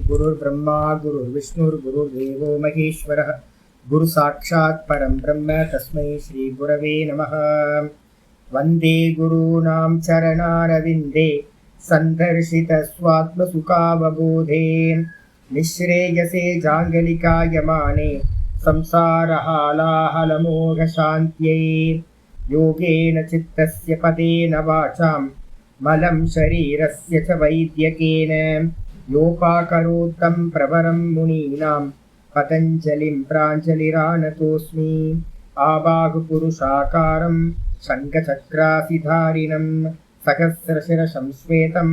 गुरुर्ब्रह्मा गुरुर्विष्णुर्गुरुर्देवो महेश्वरः गुरु साक्षात् परं ब्रह्म तस्मै श्री गुरवे नमः। वन्दे गुरूणां चरणारविन्दे सन्दर्शितस्वात्मसुखावबोधे निःश्रेयसे जाङ्गलिकायमाने संसारहालाहलमोघशान्त्यै योगेन चित्तस्य पदेन वाचां मलं शरीरस्य च वैद्यकेन योपाकरोत्तं प्रवरं मुनीनां पतञ्जलिं प्राञ्जलिरानतोऽस्मि। आबाहुपुरुषाकारं शङ्खचक्रासिधारिणं सहस्रशिरसं श्वेतं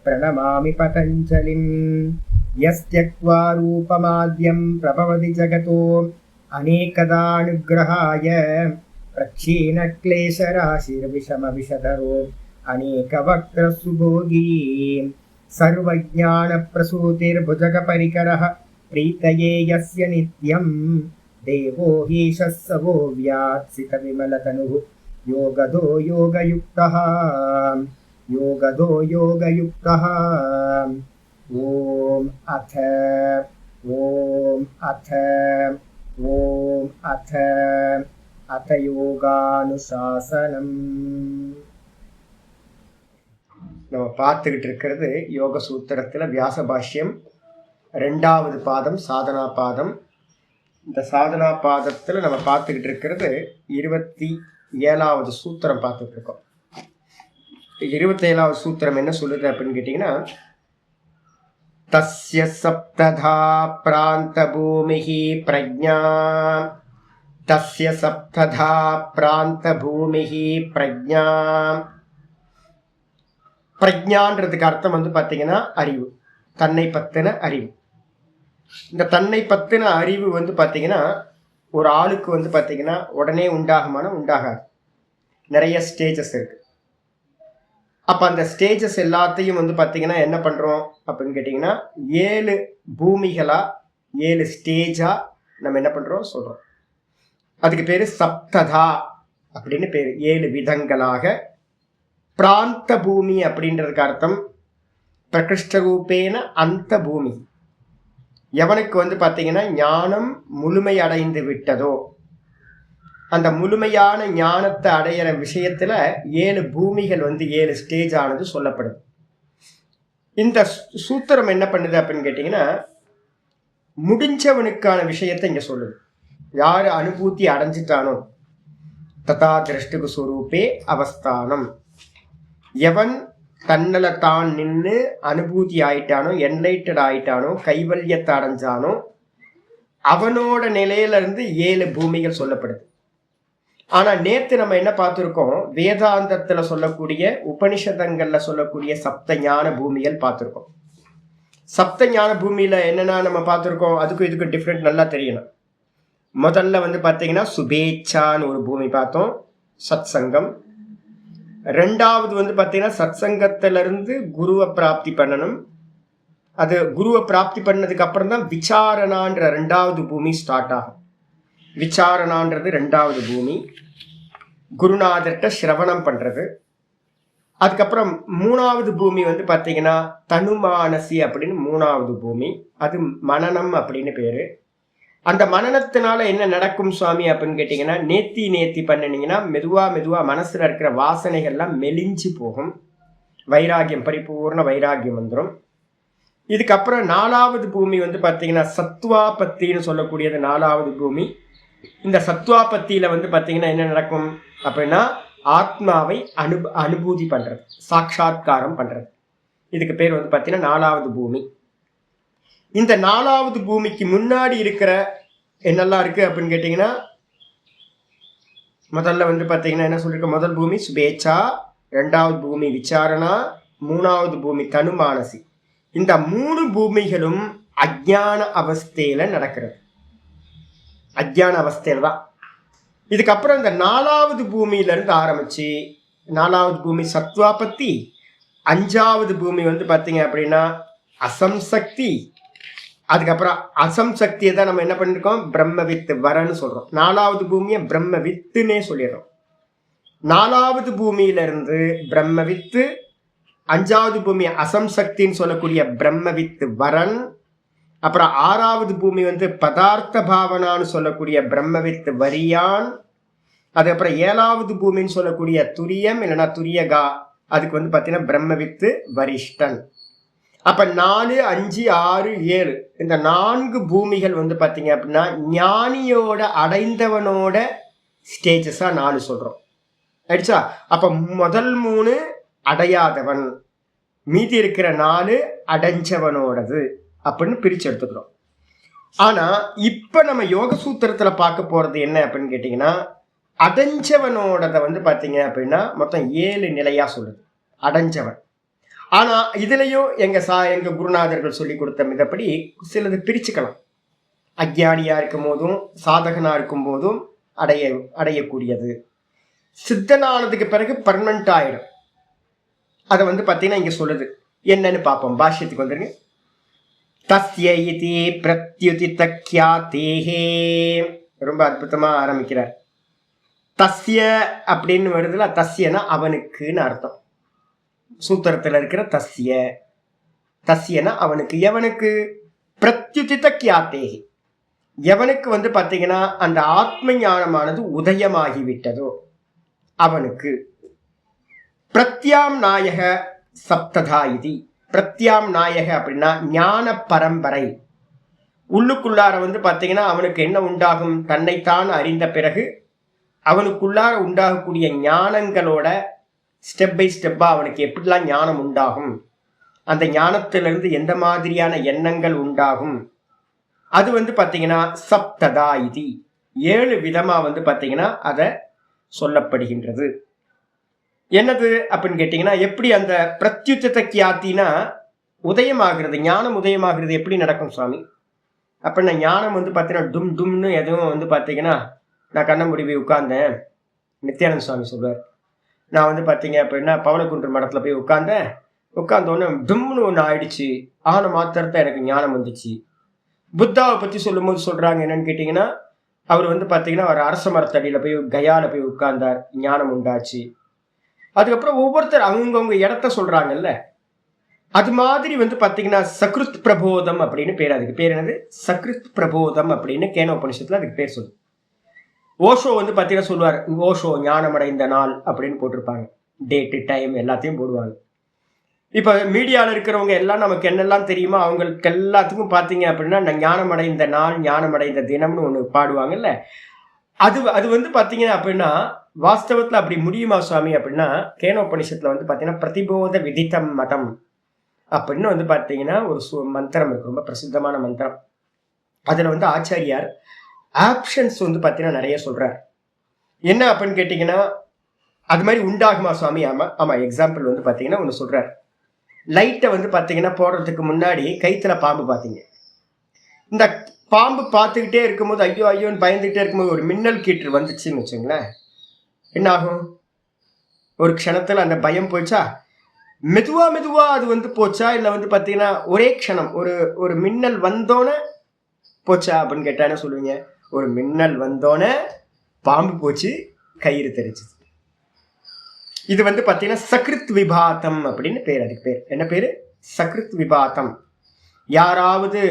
प्रणमामि पतञ्जलिं। यस्त्यक्त्वा रूपमाद्यं प्रभवति जगतो अनेकदानुग्रहाय प्रक्षीणक्लेशराशिर्विषमविषधरो अनेकवक्त्रसुभोगी सर्वज्ञानप्रसूतिर्भुजगपरिकरः प्रीतये यस्य नित्यं देवो हीशः स वो व्यात्सितविमलतनुः योगदो योगयुक्तः ॐ अथ யோகானுசாசனம். நம்ம பார்த்துக்கிட்டு இருக்கிறது யோக சூத்திரத்தில் வியாச பாஷ்யம் 2வது பாதம் சாதனா பாதம். இந்த சாதனா பாதத்தில் நம்ம பார்த்துக்கிட்டு இருக்கிறது 27வது சூத்திரம் பார்த்துட்டு இருக்கோம். 27வது சூத்திரம் என்ன சொல்லுது அப்படின்னு கேட்டிங்கன்னா, தஸ்ய சப்ததா பிராந்த பூமிஹி பிரஜ்ஞா தஸ்ய சப்ததா பிராந்த பூமிஹி பிரஜ்ஞா. பிரஜ்ஞான்றதுக்கு அர்த்தம் பார்த்தீங்கன்னா அறிவு, தன்னை பற்றின அறிவு. இந்த தன்னை பற்றின அறிவு பார்த்தீங்கன்னா ஒரு ஆளுக்கு பார்த்தீங்கன்னா உடனே உண்டாகுமானா உண்டாகாது. நிறைய ஸ்டேஜஸ் இருக்கு. அப்போ அந்த ஸ்டேஜஸ் எல்லாத்தையும் பார்த்தீங்கன்னா என்ன பண்ணுறோம் அப்படின்னு கேட்டிங்கன்னா 7 பூமிகளா 7 ஸ்டேஜா நம்ம என்ன பண்ணுறோம் சொல்கிறோம். அதுக்கு பேர் சப்ததா அப்படின்னு பேர். 7 விதங்களாக. பிராந்த பூமி அப்படின்றதுக்கு அர்த்தம் பிரகிருஷ்டரூபேன அந்த பூமி. எவனுக்கு பார்த்தீங்கன்னா ஞானம் முழுமை அடைந்து விட்டதோ அந்த முழுமையான ஞானத்தை அடையிற விஷயத்துல 7 பூமிகள் 7 ஸ்டேஜ் ஆனது சொல்லப்படுது. இந்த சூத்திரம் என்ன பண்ணுது அப்படின்னு கேட்டீங்கன்னா, முடிஞ்சவனுக்கான விஷயத்தை இங்க சொல்லுது. யாரு அனுபூதி அடைஞ்சிட்டானோ ததா திருஷ்டுகு சுரூபே அவஸ்தானம். எவன் தன்னல தான் நின்று அனுபூதி ஆயிட்டானோ, என்லைட்டட் ஆயிட்டானோ, கைவல்யத்தை அடைஞ்சானோ அவனோட நிலையில இருந்து 7 பூமிகள் சொல்லப்படுது. ஆனா நேத்து நம்ம என்ன பார்த்திருக்கோம், வேதாந்தத்துல சொல்லக்கூடிய உபனிஷதங்கள்ல சொல்லக்கூடிய சப்த ஞான பூமிகள் பார்த்திருக்கோம். சப்த ஞான பூமியில என்னன்னா நம்ம பார்த்திருக்கோம், அதுக்கும் இதுக்கும் டிஃப்ரெண்ட் நல்லா தெரியணும். முதல்ல பார்த்தீங்கன்னா சுபேச்சான்னு ஒரு பூமி பார்த்தோம், சத் சங்கம். 2வது பார்த்தீங்கன்னா சத் சங்கத்துல இருந்து குருவை பிராப்தி பண்ணணும். அது குருவை பிராப்தி பண்ணதுக்கு அப்புறம் தான் விசாரணான்ற 2வது பூமி ஸ்டார்ட் ஆகும். விசாரணான்றது 2வது பூமி, குருநாதர்கிட்ட சிரவணம் பண்றது. அதுக்கப்புறம் 3வது பூமி பார்த்தீங்கன்னா தனுமானசி அப்படின்னு 3வது பூமி. அது மனனம் அப்படின்னு பேரு. அந்த மனனத்தினால என்ன நடக்கும் சுவாமி அப்படின்னு கேட்டீங்கன்னா, நேத்தி பண்ணினீங்கன்னா மெதுவா மனசுல இருக்கிற வாசனைகள்லாம் மெலிஞ்சு போகும். வைராகியம், பரிபூர்ண வைராகியம் வந்துடும். இதுக்கப்புறம் 4வது பூமி பார்த்தீங்கன்னா சத்வாபத்தின்னு சொல்லக்கூடியது 4வது பூமி. இந்த சத்வாபத்தியில பார்த்தீங்கன்னா என்ன நடக்கும் அப்படின்னா, ஆத்மாவை அனுபூதி பண்றது, சாட்சாத்காரம் பண்றது. இதுக்கு பேர் பார்த்தீங்கன்னா 4வது பூமி. இந்த 4வது பூமிக்கு முன்னாடி இருக்கிற என்னெல்லாம் இருக்கு அப்படின்னு கேட்டீங்கன்னா, முதல்ல பார்த்தீங்கன்னா என்ன சொல்லிருக்க, முதல் பூமி சுபேச்சா, 2வது பூமி விசாரணா, 3வது பூமி தனுமானசி. இந்த 3 பூமிகளும் அஜ்ஞான அவஸ்தையில நடக்கிறது. அஜ்ஞான அவஸ்தையில தான். இதுக்கப்புறம் இந்த 4வது பூமியில இருந்து ஆரம்பிச்சு 4வது பூமி சத்வாபத்தி, 5வது பூமி பார்த்தீங்க அப்படின்னா அசம்சக்தி. அதுக்கப்புறம் அசம்சக்தியை தான் நம்ம என்ன பண்ணிருக்கோம், பிரம்மவித்து வரன்னு சொல்றோம். 4வது பூமியை பிரம்மவித்துன்னே சொல்லிடுறோம். 4வது பூமியில இருந்து பிரம்மவித்து, 5வது பூமி அசம்சக்தின்னு சொல்லக்கூடிய பிரம்மவித்து வரன், அப்புறம் 6வது பூமி வந்து பதார்த்த பாவனான்னு சொல்லக்கூடிய பிரம்மவித் வரியான். அதுக்கப்புறம் 7வது பூமின்னு சொல்லக்கூடிய துரியம் இல்லைன்னா துரியகா, அதுக்கு வந்து பார்த்தீங்கன்னா பிரம்மவித்து வரிஷ்டன். அப்ப 4, 5, 6, 7 இந்த 4 பூமிகள் வந்து பார்த்தீங்க அப்படின்னா ஞானியோட அடைந்தவனோட ஸ்டேஜஸா 4 சொல்றோம். ஆயிடுச்சா? அப்ப முதல் 3 அடையாதவன், மீதி இருக்கிற 4 அடைஞ்சவனோடது அப்படின்னு பிரிச்சு எடுத்துக்கிறோம். ஆனா இப்ப நம்ம யோக சூத்திரத்துல பார்க்க போறது என்ன அப்படின்னு கேட்டீங்கன்னா, அடைஞ்சவனோடத வந்து பார்த்தீங்க அப்படின்னா மொத்தம் 7 நிலையா சொல்லுது அடைஞ்சவன். ஆனா இதுலயும் எங்க குருநாதர்கள் சொல்லி கொடுத்த மிதப்படி சிலது பிரிச்சுக்கலாம். அஜ்ஞானியா இருக்கும் போதும் சாதகனா இருக்கும் போதும் அடையக்கூடியது. சித்தனானதுக்கு பிறகு பர்மனன்ட் ஆயிடும். அதை வந்து பார்த்தீங்கன்னா இங்க சொல்லுது. என்னன்னு பார்ப்போம். பாஷ்யத்துக்கு வந்துருங்க. தஸ்ய இதி பிரத்யுதித க்யாதேஹே. ரொம்ப அற்புதமா ஆரம்பிக்கிறார். தஸ்ய அப்படின்னு வருதுல, தஸ்யனா அவனுக்குன்னு அர்த்தம். சூத்திரத்துல இருக்கிற தஸ்ய, தஸ்யனா அவனுக்கு. எவனுக்கு? பிரத்யுதித க்யாதேஹி, எவனுக்கு வந்து பார்த்தீங்கன்னா அந்த ஆத்ம ஞானமானது உதயமாகிவிட்டதோ அவனுக்கு. பிரத்யாம் நாயக சப்ததா இது. பிரத்யாம் நாயக அப்படின்னா ஞான பரம்பரை. உள்ளுக்குள்ளார வந்து பார்த்தீங்கன்னா அவனுக்கு என்ன உண்டாகும்? தன்னைத்தான் அறிந்த பிறகு அவனுக்குள்ளார உண்டாகக்கூடிய ஞானங்களோட ஸ்டெப் பை ஸ்டெப்பா அவனுக்கு எப்படிலாம் ஞானம் உண்டாகும், அந்த ஞானத்திலிருந்து எந்த மாதிரியான எண்ணங்கள் உண்டாகும், அது வந்து பார்த்தீங்கன்னா சப்ததா இது 7 விதமா வந்து பார்த்தீங்கன்னா அதை சொல்லப்படுகின்றது. என்னது அப்படின்னு கேட்டீங்கன்னா, எப்படி அந்த பிரத்யுத்த கியாத்தினா உதயமாகிறது, ஞானம் உதயமாகிறது எப்படி நடக்கும் சுவாமி? அப்படின்னா ஞானம் வந்து பார்த்தீங்கன்னா டும் டும்னு எதுவும் வந்து பார்த்தீங்கன்னா, நான் கண்ண மூடி போய் உட்கார்ந்தேன், நித்யானந்த சுவாமி சொல்வார். நான் வந்து பார்த்தீங்க அப்படின்னா பவளக்குன்று மடத்தில் போய் உட்கார்ந்தோன்னே டும்னு ஒன்று ஆயிடுச்சு, ஆன மாத்திரத்தை எனக்கு ஞானம் வந்துச்சு. புத்தாவை பற்றி சொல்லும்போது சொல்றாங்க என்னன்னு கேட்டீங்கன்னா, அவர் வந்து பார்த்தீங்கன்னா ஒரு அரச மரத்தடியில் போய் கயால போய் உட்கார்ந்தார், ஞானம் உண்டாச்சு. அதுக்கப்புறம் ஒவ்வொருத்தர் அவங்கவுங்க இடத்த சொல்றாங்கல்ல, அது மாதிரி வந்து பார்த்தீங்கன்னா சக்ருத் பிரபோதம் அப்படின்னு பேர். அதுக்கு பேர் என்னது? சக்ருத் பிரபோதம் அப்படின்னு கேன உபனிஷத்துல அதுக்கு பேர் சொல்லு. ஓஷோ வந்து பார்த்தீங்கன்னா சொல்லுவார், ஓஷோ ஞானமடைந்த நாள் அப்படின்னு போட்டிருப்பாங்க, டேட்டு டைம் எல்லாத்தையும் போடுவாங்க. இப்போ மீடியாவில் இருக்கிறவங்க எல்லாம் நமக்கு என்னெல்லாம் தெரியுமோ அவங்களுக்கு எல்லாத்துக்கும் பார்த்தீங்க அப்படின்னா நான் ஞானமடைந்த நாள், ஞானமடைந்த தினம்னு ஒன்று பாடுவாங்கல்ல. அது வந்து பார்த்தீங்க அப்படின்னா வாஸ்தவத்தில் அப்படி முடியுமா சுவாமி அப்படின்னா, கேனோபனிஷத்தில் வந்து பார்த்தீங்கன்னா பிரதிபோத விதித்தம் மதம் அப்படின்னு வந்து பார்த்தீங்கன்னா ஒரு மந்திரம் இருக்கு, ரொம்ப பிரசித்தமான மந்திரம். அதில் வந்து ஆச்சாரியார் ஆப்ஷன்ஸ் வந்து பார்த்தீங்கன்னா நிறைய சொல்கிறார். என்ன அப்படின்னு கேட்டிங்கன்னா, அது மாதிரி உண்டாகுமா சுவாமி? ஆமாம். எக்ஸாம்பிள் வந்து பார்த்தீங்கன்னா ஒன்று சொல்கிறார். லைட்டை வந்து பார்த்தீங்கன்னா போடுறதுக்கு முன்னாடி கைத்துல பாம்பு பார்த்தீங்க. இந்த பாம்பு பார்த்துக்கிட்டே இருக்கும்போது ஐயோ ஐயோன்னு பயந்துகிட்டே இருக்கும்போது ஒரு மின்னல் கீற்று வந்துச்சுன்னு வச்சுங்களேன், என்ன ஆகும்? ஒரு க்ஷணத்தில் அந்த பயம் போச்சா? மெதுவா அது வந்து போச்சா? இல்லை வந்து பார்த்தீங்கன்னா ஒரே க்ஷணம் ஒரு மின்னல் வந்தோன்னே போச்சா அப்படின்னு கேட்டா என்ன சொல்லுவீங்க? ஒரு மின்னல் வந்தோன்னே பாம்பு போச்சு, கயிறு தெரிச்சுது. இது வந்து பார்த்தீங்கன்னா சக்ருத் விபாத்தம் அப்படின்னு பேர். அதுக்கு பேர் என்ன பேர்? சக்ருத் விபாத்தம். யாராவது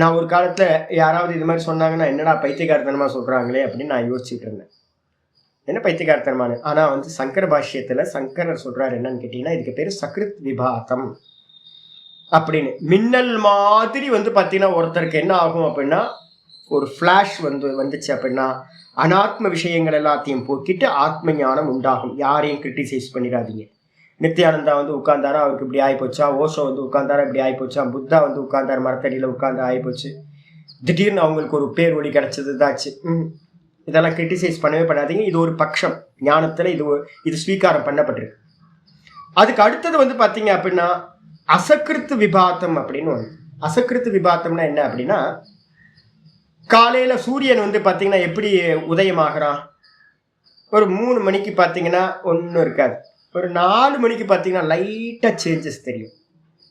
நான் ஒரு காலத்தில் யாராவது இது மாதிரி சொன்னாங்கன்னா என்னடா பைத்தியகாரத்தனமாக சொல்கிறாங்களே அப்படின்னு நான் யோசிச்சுட்டு இருந்தேன், என்ன பைத்தியகாரத்தனமான. ஆனால் வந்து சங்கர பாஷ்யத்தில் சங்கரர் சொல்கிறார் என்னன்னு கேட்டிங்கன்னா, இதுக்கு பேர் சக்ருத் விபாத்தம் அப்படின்னு. மின்னல் மாதிரி வந்து பார்த்தீங்கன்னா ஒருத்தருக்கு என்ன ஆகும் அப்படின்னா, ஒரு ஃப்ளாஷ் வந்துச்சு அப்படின்னா அனாத்ம விஷயங்கள் எல்லாத்தையும் போக்கிட்டு ஆத்ம ஞானம் உண்டாகும். யாரையும் கிரிட்டிசைஸ் பண்ணிடாதீங்க. நித்யானந்தா வந்து உட்கார்ந்தாரா, அவருக்கு இப்படி ஆகிப்போச்சா? ஓஷோ வந்து உட்கார்ந்தாரா, இப்படி ஆகிப்போச்சா? புத்தா வந்து உட்கார்ந்தார் மரத்தடியில் உட்கார்ந்து ஆகிப்போச்சு, திடீர்னு அவங்களுக்கு ஒரு பேர் ஒளி கிடைச்சது தாச்சு. இதெல்லாம் கிரிட்டிசைஸ் பண்ணவே பண்ணாதீங்க. இது ஒரு பட்சம் ஞானத்தில், இது ஸ்வீகாரம் பண்ணப்பட்டிருக்கு. அதுக்கு அடுத்தது வந்து பார்த்தீங்க அப்படின்னா அசக்கிருத்து விபாத்தம் அப்படின்னு ஒன்று. அசக்கிருத்து விபாத்தம்னா என்ன அப்படின்னா, காலையில் சூரியன் வந்து பார்த்தீங்கன்னா எப்படி உதயமாகறான்? ஒரு 3 மணிக்கு பார்த்தீங்கன்னா ஒன்றும் இருக்காது. ஒரு 4 மணிக்கு பார்த்தீங்கன்னா லைட்டாக சேஞ்சஸ் தெரியும்.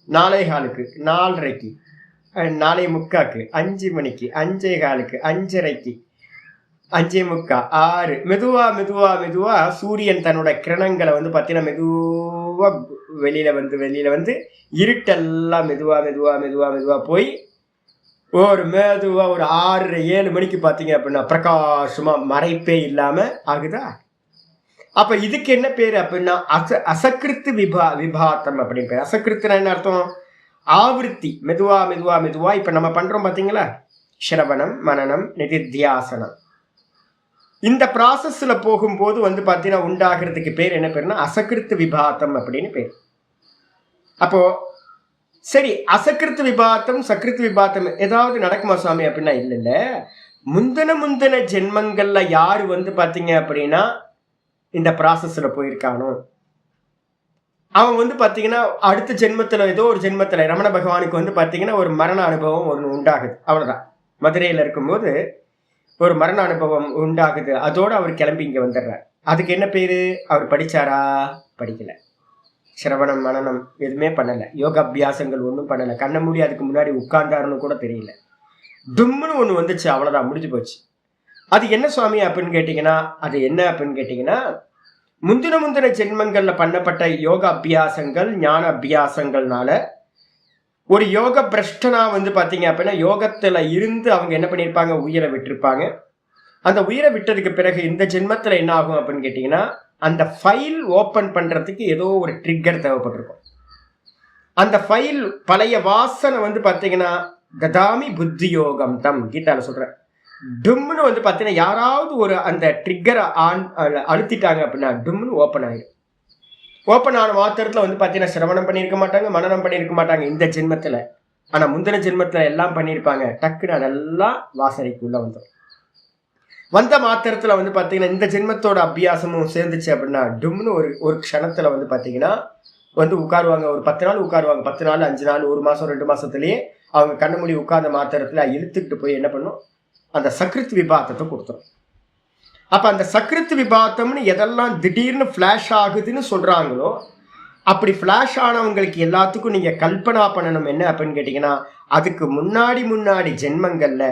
4:15க்கு, 4:30க்கு, 4:45க்கு, 5 மணிக்கு, 5:15க்கு, 5:30க்கு, 5:45, 6 மெதுவா சூரியன் தன்னோட கிரணங்களை வந்து பார்த்தீங்கன்னா மெதுவாக வெளியில வந்து இருட்டெல்லாம் மெதுவா போய் ஒரு மேதுவா ஒரு 6-7 மணிக்கு பார்த்தீங்க அப்படின்னா பிரகாசமா மறைப்பே இல்லாம ஆகுதா? அப்ப இதுக்கு என்ன பேரு அப்படின்னா அசகிருத்து விபாத்தம் அப்படின்னு பேர். அசகிருத்துனா என்ன அர்த்தம்? ஆவருத்தி, மெதுவா மெதுவா மெதுவா. இப்ப நம்ம பண்றோம் பாத்தீங்களா, ஸ்ரவணம் மனனம் நிதித்தியாசனம். இந்த ப்ராசஸ்ல போகும்போது வந்து பாத்தீங்கன்னா உண்டாகிறதுக்கு பேர் என்ன பேருன்னா அசகிருத்து விபாத்தம் அப்படின்னு பேர். அப்போ சரி, அசகிருத்து விபாத்தம் சகிருத்து விபாத்தம் ஏதாவது நடக்குமா சுவாமி அப்படின்னா இல்ல. முந்தின ஜென்மங்கள்ல யாரு வந்து பாத்தீங்க அப்படின்னா இந்த ப்ராசஸ்ல போயிருக்கானோ அவன் வந்து பாத்தீங்கன்னா அடுத்த ஜென்மத்துல ஏதோ ஒரு ஜென்மத்துல ரமண பகவானுக்கு வந்து பாத்தீங்கன்னா ஒரு மரண அனுபவம் ஒன்று உண்டாகுது. அவ்வளவுதான். மதுரையில இருக்கும்போது ஒரு மரண அனுபவம் உண்டாகுது. அதோட அவர் கிளம்பி இங்க வந்துடுறார். அதுக்கு என்ன பேரு? அவர் படிச்சாரா? படிக்கல. சிரவணம் மனனம் எதுவுமே பண்ணல. யோகாபியாசங்கள் ஒன்றும் பண்ணல. கண்ண மூடி அதுக்கு முன்னாடி உட்கார்ந்தாருன்னு கூட தெரியல. தும்முன்னு ஒண்ணு வந்துச்சு, அவ்வளவுதான், முடிஞ்சு போச்சு. அது என்ன சுவாமி அப்படின்னு கேட்டீங்கன்னா, அது என்ன அப்படின்னு கேட்டீங்கன்னா, முந்தின ஜென்மங்கள்ல பண்ணப்பட்ட யோக அபியாசங்கள் ஞான அபியாசங்கள்னால ஒரு யோக பிரஷ்டனா வந்து பாத்தீங்க அப்படின்னா யோகத்துல இருந்து அவங்க என்ன பண்ணிருப்பாங்க, உயிரை விட்டுருப்பாங்க. அந்த உயிரை விட்டதுக்கு பிறகு இந்த ஜென்மத்துல என்ன ஆகும் அப்படின்னு கேட்டீங்கன்னா, அந்த ஃபைல் ஓபன் பண்றதுக்கு ஏதோ ஒரு ட்ரிக்கர் தேவைப்பட்டிருக்கும். அந்த ஃபைல் பழைய வாசனை வந்து பாத்தீங்கன்னா கதாமி புத்தி யோகம் தம் கீதால சொல்ற டும்னு வந்து பாத்தீங்கன்னா யாராவது ஒரு அந்த ட்ரிக்கரை அழுத்திட்டாங்க அப்படின்னா டும்னு ஓப்பன் ஆயிடும். ஓப்பன் ஆன மாத்திரத்துல வந்து பாத்தீங்கன்னா சிரவணம் பண்ணியிருக்க மாட்டாங்க, மனனம் பண்ணியிருக்க மாட்டாங்க இந்த ஜென்மத்துல. ஆனா முந்தின ஜென்மத்துல எல்லாம் பண்ணியிருப்பாங்க. டக்குன்னு அதெல்லாம் வாசனைக்குள்ள வந்துடும். வந்த மாத்திரத்துல வந்து பாத்தீங்கன்னா இந்த ஜென்மத்தோட அபியாசமும் சேர்ந்துச்சு அப்படின்னா டும்னு ஒரு க்ஷணத்துல வந்து பாத்தீங்கன்னா வந்து உட்காருவாங்க. ஒரு 10 நாள் உட்காருவாங்க. 10 நாள் 5 நாள் 1 மாசம் 2 மாசத்துலயே அவங்க கண்ணு மூடி உட்கார்ந்த மாத்திரத்துல இழுத்துக்கிட்டு போய் என்ன பண்ணும், அந்த சக்ருத் விபாத்தத்தை கொடுத்துரும். அப்ப அந்த சக்ருத் விபாத்தம்னு எதெல்லாம் திடீர்னு பிளாஷ் ஆகுதுன்னு சொல்றாங்களோ அப்படி பிளாஷ் ஆனவங்களுக்கு எல்லாத்துக்கும் நீங்க கல்பனா பண்ணணும் என்ன அப்படின்னு கேட்டீங்கன்னா, அதுக்கு முன்னாடி ஜென்மங்கள்ல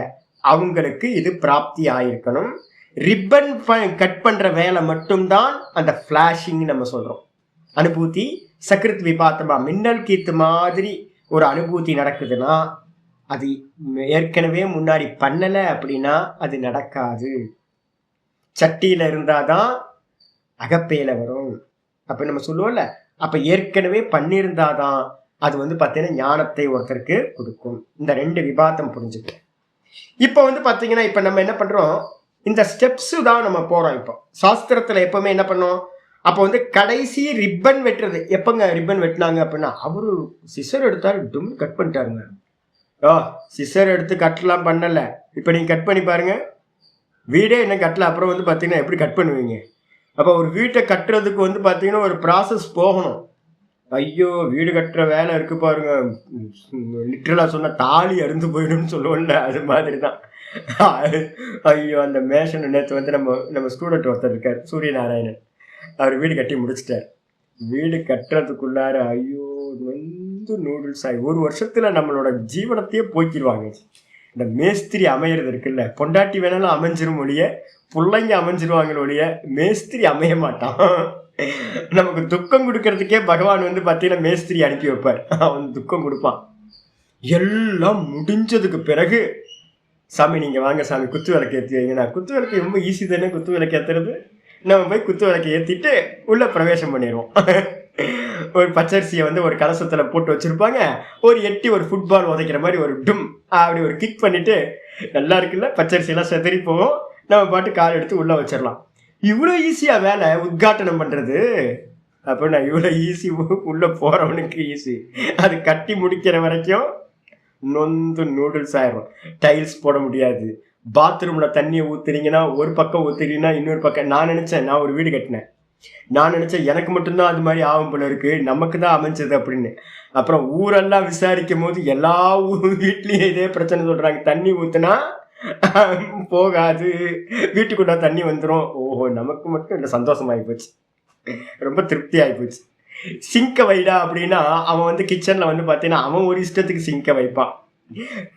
அவங்களுக்கு இது பிராப்தி ஆயிருக்கணும். ரிப்பன் கட் பண்ற வேலை மட்டும்தான் அந்த பிளாஷிங் நம்ம சொல்றோம். அனுபூதி சக்ருத் விபாத்தமா மின்னல் கீத்து மாதிரி ஒரு அனுபூதி நடக்குதுன்னா அது ஏற்கனவே முன்னாடி பண்ணல அப்படின்னா அது நடக்காது. சட்டியில இருந்தாதான் அகப்பையில வரும் அப்ப நம்ம சொல்லுவோம்ல. அப்ப ஏற்கனவே பண்ணியிருந்தாதான் அது வந்து பாத்தீங்கன்னா ஞானத்தை ஒருத்தருக்கு கொடுக்கும். இந்த 2 விபாத்தம் புரிஞ்சுக்க. இப்ப வந்து பாத்தீங்கன்னா இப்ப நம்ம என்ன பண்றோம், இந்த ஸ்டெப்ஸ் தான் நம்ம போறோம். இப்போ சாஸ்திரத்துல எப்பவுமே என்ன பண்ணோம், அப்ப வந்து கடைசி ரிப்பன் வெட்டுறது. எப்பங்க ரிப்பன் வெட்டினாங்க அப்படின்னா அவரு சிசர் எடுத்தாரு, டும் கட் பண்ணிட்டாருங்க. சிசர் எடுத்து கட்லாம் பண்ணல. இப்ப நீங்க கட் பண்ணி பாருங்க, வீடே என்ன கட்டல. அப்புறம் வந்து பாத்தீங்கன்னா எப்படி கட் பண்ணுவீங்க? அப்ப ஒரு வீட்டை கட்டுறதுக்கு வந்து பாத்தீங்கன்னா ஒரு ப்ராசஸ் போகணும். ஐயோ வீடு கட்டுற வேலை இருக்கு பாருங்க, லிட்டரலா சொன்ன தாலி அருந்து போயிடும்னு சொல்லுவோம்ல, அது மாதிரிதான். ஐயோ அந்த மேஷன் நேற்று வந்து நம்ம ஸ்டூடெண்ட் ஒருத்தர் இருக்கார், சூரியநாராயணன். அவர் வீடு கட்டி முடிச்சிட்டார். வீடு கட்டுறதுக்குள்ளார ஐயோ வந்து நூடுல்ஸ் ஆகி 1 வருஷத்துல நம்மளோட ஜீவனத்தையே போக்கிடுவாங்க. இந்த மேஸ்திரி அமையிறது இருக்குல்ல, பொண்டாட்டி வேணாலும் அமைஞ்சிரும் ஒழிய, பிள்ளைங்க அமைஞ்சிருவாங்க ஒழிய, மேஸ்திரி அமைய மாட்டான். நமக்கு துக்கம் கொடுக்கறதுக்கே பகவான் வந்து பாத்தீங்கன்னா மேஸ்திரி அனுப்பி வைப்பார். அவன் துக்கம் கொடுப்பான். எல்லாம் முடிஞ்சதுக்கு பிறகு சாமி நீங்க வாங்க சாமி குத்து விளக்கு ஏற்றி வைங்கன்னா, குத்து விளக்கு ரொம்ப ஈஸி தானே. குத்து விளக்கு ஏத்துறது நம்ம போய் குத்து விளக்கு ஏற்றிட்டு உள்ள பிரவேசம் பண்ணிடுவோம். ஒரு பச்சரிசியை வந்து ஒரு கலசத்துல போட்டு வச்சிருப்பாங்க. ஒரு எட்டி ஒரு ஃபுட்பால் உதைக்கிற மாதிரி ஒரு டும் அப்படி ஒரு கிக் பண்ணிட்டு நல்லா இருக்குல்ல, பச்சரிசி எல்லாம் செதறி போகும். நம்ம பாட்டு கால் எடுத்து உள்ள வச்சிடலாம். இவ்வளோ ஈஸியா வேலை உத்காட்டனம் பண்றது அப்படின்னா, இவ்வளோ ஈஸி. உள்ள போறவனுக்கு ஈஸி, அது கட்டி முடிக்கிற வரைக்கும் நொந்து நூடுல்ஸ் ஆயிரும். டைல்ஸ் போட முடியாது. பாத்ரூம்ல தண்ணியை ஊத்துறீங்கன்னா ஒரு பக்கம் ஊத்துறீங்கன்னா இன்னொரு பக்கம். நான் ஒரு வீடு கட்டினேன். நான் நினைச்சேன் எனக்கு மட்டும்தான் அது மாதிரி ஆகும் போல இருக்கு, நமக்கு தான் அமைஞ்சது அப்படின்னு. அப்புறம் ஊரெல்லாம் விசாரிக்கும் போது எல்லா வீட்லயும் இதே பிரச்சனை சொல்றாங்க. தண்ணி ஊத்துனா போகாது, வீட்டுக்குள்ள தண்ணி வந்துடும். ஓஹோ, நமக்கு மட்டும் இந்த சந்தோஷம் ஆகி போச்சு, ரொம்ப திருப்தி ஆகி போச்சு. சிங்க வைடா அப்படின்னா அவன் வந்து கிச்சன்ல வந்து பாத்தீங்கன்னா அவன் ஒரு இஷ்டத்துக்கு சிங்க வைப்பான்.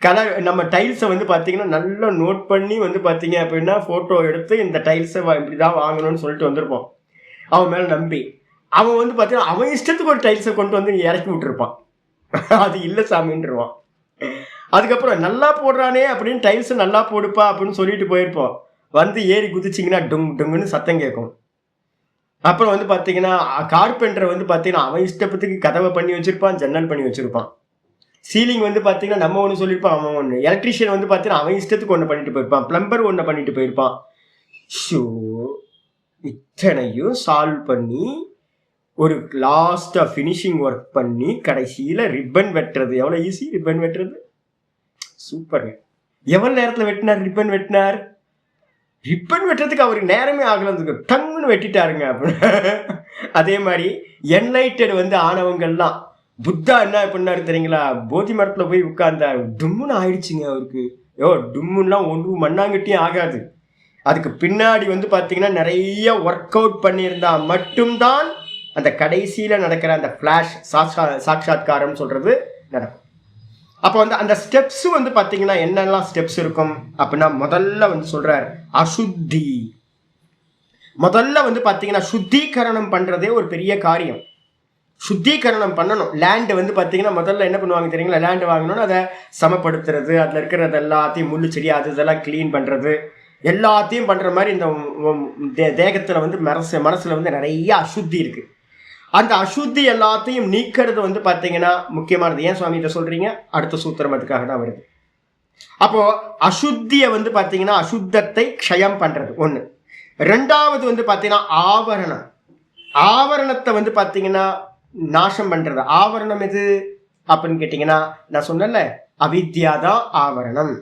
கலர் நம்ம டைல்ஸை வந்து பாத்தீங்கன்னா நல்லா நோட் பண்ணி வந்து பாத்தீங்க அப்படின்னா போட்டோ எடுத்து இந்த டைல்ஸை இப்படிதான் வாங்கணும்னு சொல்லிட்டு வந்திருப்போம். அவன் மேல நம்பி அவன் வந்து பாத்தீங்கன்னா அவன் இஷ்டத்துக்கு ஒரு டைல்ஸை கொண்டு வந்து இறக்கி விட்டுருப்பான். அது இல்ல சாமின்றுவான். அதுக்கப்புறம் நல்லா போடுறானே அப்படின்னு டைல்ஸ் நல்லா போடுப்பா அப்படின்னு சொல்லிட்டு போயிருப்போம். வந்து ஏறி குதிச்சிங்கன்னா டொங் டொங்குன்னு சத்தம் கேட்கும். அப்புறம் வந்து பார்த்தீங்கன்னா கார்பெண்டர் வந்து பார்த்தீங்கன்னா அவன் இஷ்டப்பத்துக்கு கதவை பண்ணி வச்சிருப்பான், ஜன்னல் பண்ணி வச்சிருப்பான். சீலிங் வந்து பார்த்தீங்கன்னா நம்ம ஒன்று சொல்லியிருப்பான், அவன் ஒன்று. எலக்ட்ரீஷியன் வந்து பார்த்தீங்கன்னா அவன் இஷ்டத்துக்கு ஒன்று பண்ணிட்டு போயிருப்பான், பிளம்பர் ஒன்று பண்ணிட்டு போயிருப்பான். ஷோ இத்தனையும் சால்வ் பண்ணி ஒரு லாஸ்டா ஃபினிஷிங் ஒர்க் பண்ணி கடைசியில் ரிப்பன் வெட்டுறது எவ்வளோ ஈஸி. ரிப்பன் வெட்டுறது சூப்பருங்க. எவ்வளோ நேரத்தில் வெட்டினார் ரிப்பன் வெட்டினார்? ரிப்பன் வெட்டுறதுக்கு அவருக்கு நேரமே ஆகலதுக்கு டங்குன்னு வெட்டிட்டாருங்க. அதே மாதிரி என்லைட்டட் வந்து ஆனவங்கள்லாம் புத்தா என்ன பண்ணாரு தெரியுங்களா? போதி மரத்துல போய் உட்கார்ந்தாரு, டும்முன்னு ஆயிடுச்சுங்க அவருக்கு. டும்முன்னுலாம் ஒன்றும் மண்ணாங்கட்டியும் ஆகாது. அதுக்கு பின்னாடி வந்து பார்த்தீங்கன்னா நிறைய ஒர்க் அவுட் பண்ணியிருந்தா மட்டும்தான் அந்த கடைசியில் நடக்கிற அந்த ஃப்ளாஷ் சாட்சாத்காரம் சொல்றது நடக்கும். அப்போ வந்து அந்த ஸ்டெப்ஸ் வந்து பார்த்தீங்கன்னா என்னெல்லாம் ஸ்டெப்ஸ் இருக்கும் அப்படின்னா, முதல்ல வந்து சொல்றாரு அசுத்தி. முதல்ல வந்து பார்த்தீங்கன்னா சுத்திகரணம் பண்றதே ஒரு பெரிய காரியம். சுத்திகரணம் பண்ணணும். லேண்டு வந்து பார்த்தீங்கன்னா முதல்ல என்ன பண்ணுவாங்க தெரியுங்களா? லேண்டு வாங்கணும்னு அதை சமப்படுத்துறது, அதில் இருக்கிறது எல்லாத்தையும் முள்ளு செடி அது இதெல்லாம் கிளீன் பண்ணுறது, எல்லாத்தையும் பண்ணுற மாதிரி இந்த தேகத்தில் வந்து மனசில் வந்து நிறைய அசுத்தி இருக்குது. அந்த அசுத்தி எல்லாத்தையும் நீக்கிறது வந்து பார்த்தீங்கன்னா முக்கியமானது. ஏன் சுவாமி இதை சொல்கிறீங்க? அடுத்த சூத்திரம் அதுக்காக தான் வருது. அப்போது அசுத்தியை வந்து பார்த்தீங்கன்னா அசுத்தத்தை க்ஷயம் பண்ணுறது ஒன்று. ரெண்டாவது வந்து பார்த்தீங்கன்னா ஆவரணம். ஆவரணத்தை வந்து பார்த்தீங்கன்னா நாசம் பண்ணுறது. ஆவரணம் எது அப்படின்னு கேட்டிங்கன்னா நான் சொன்னேன்ல, அவித்யா தான் ஆவரணம்.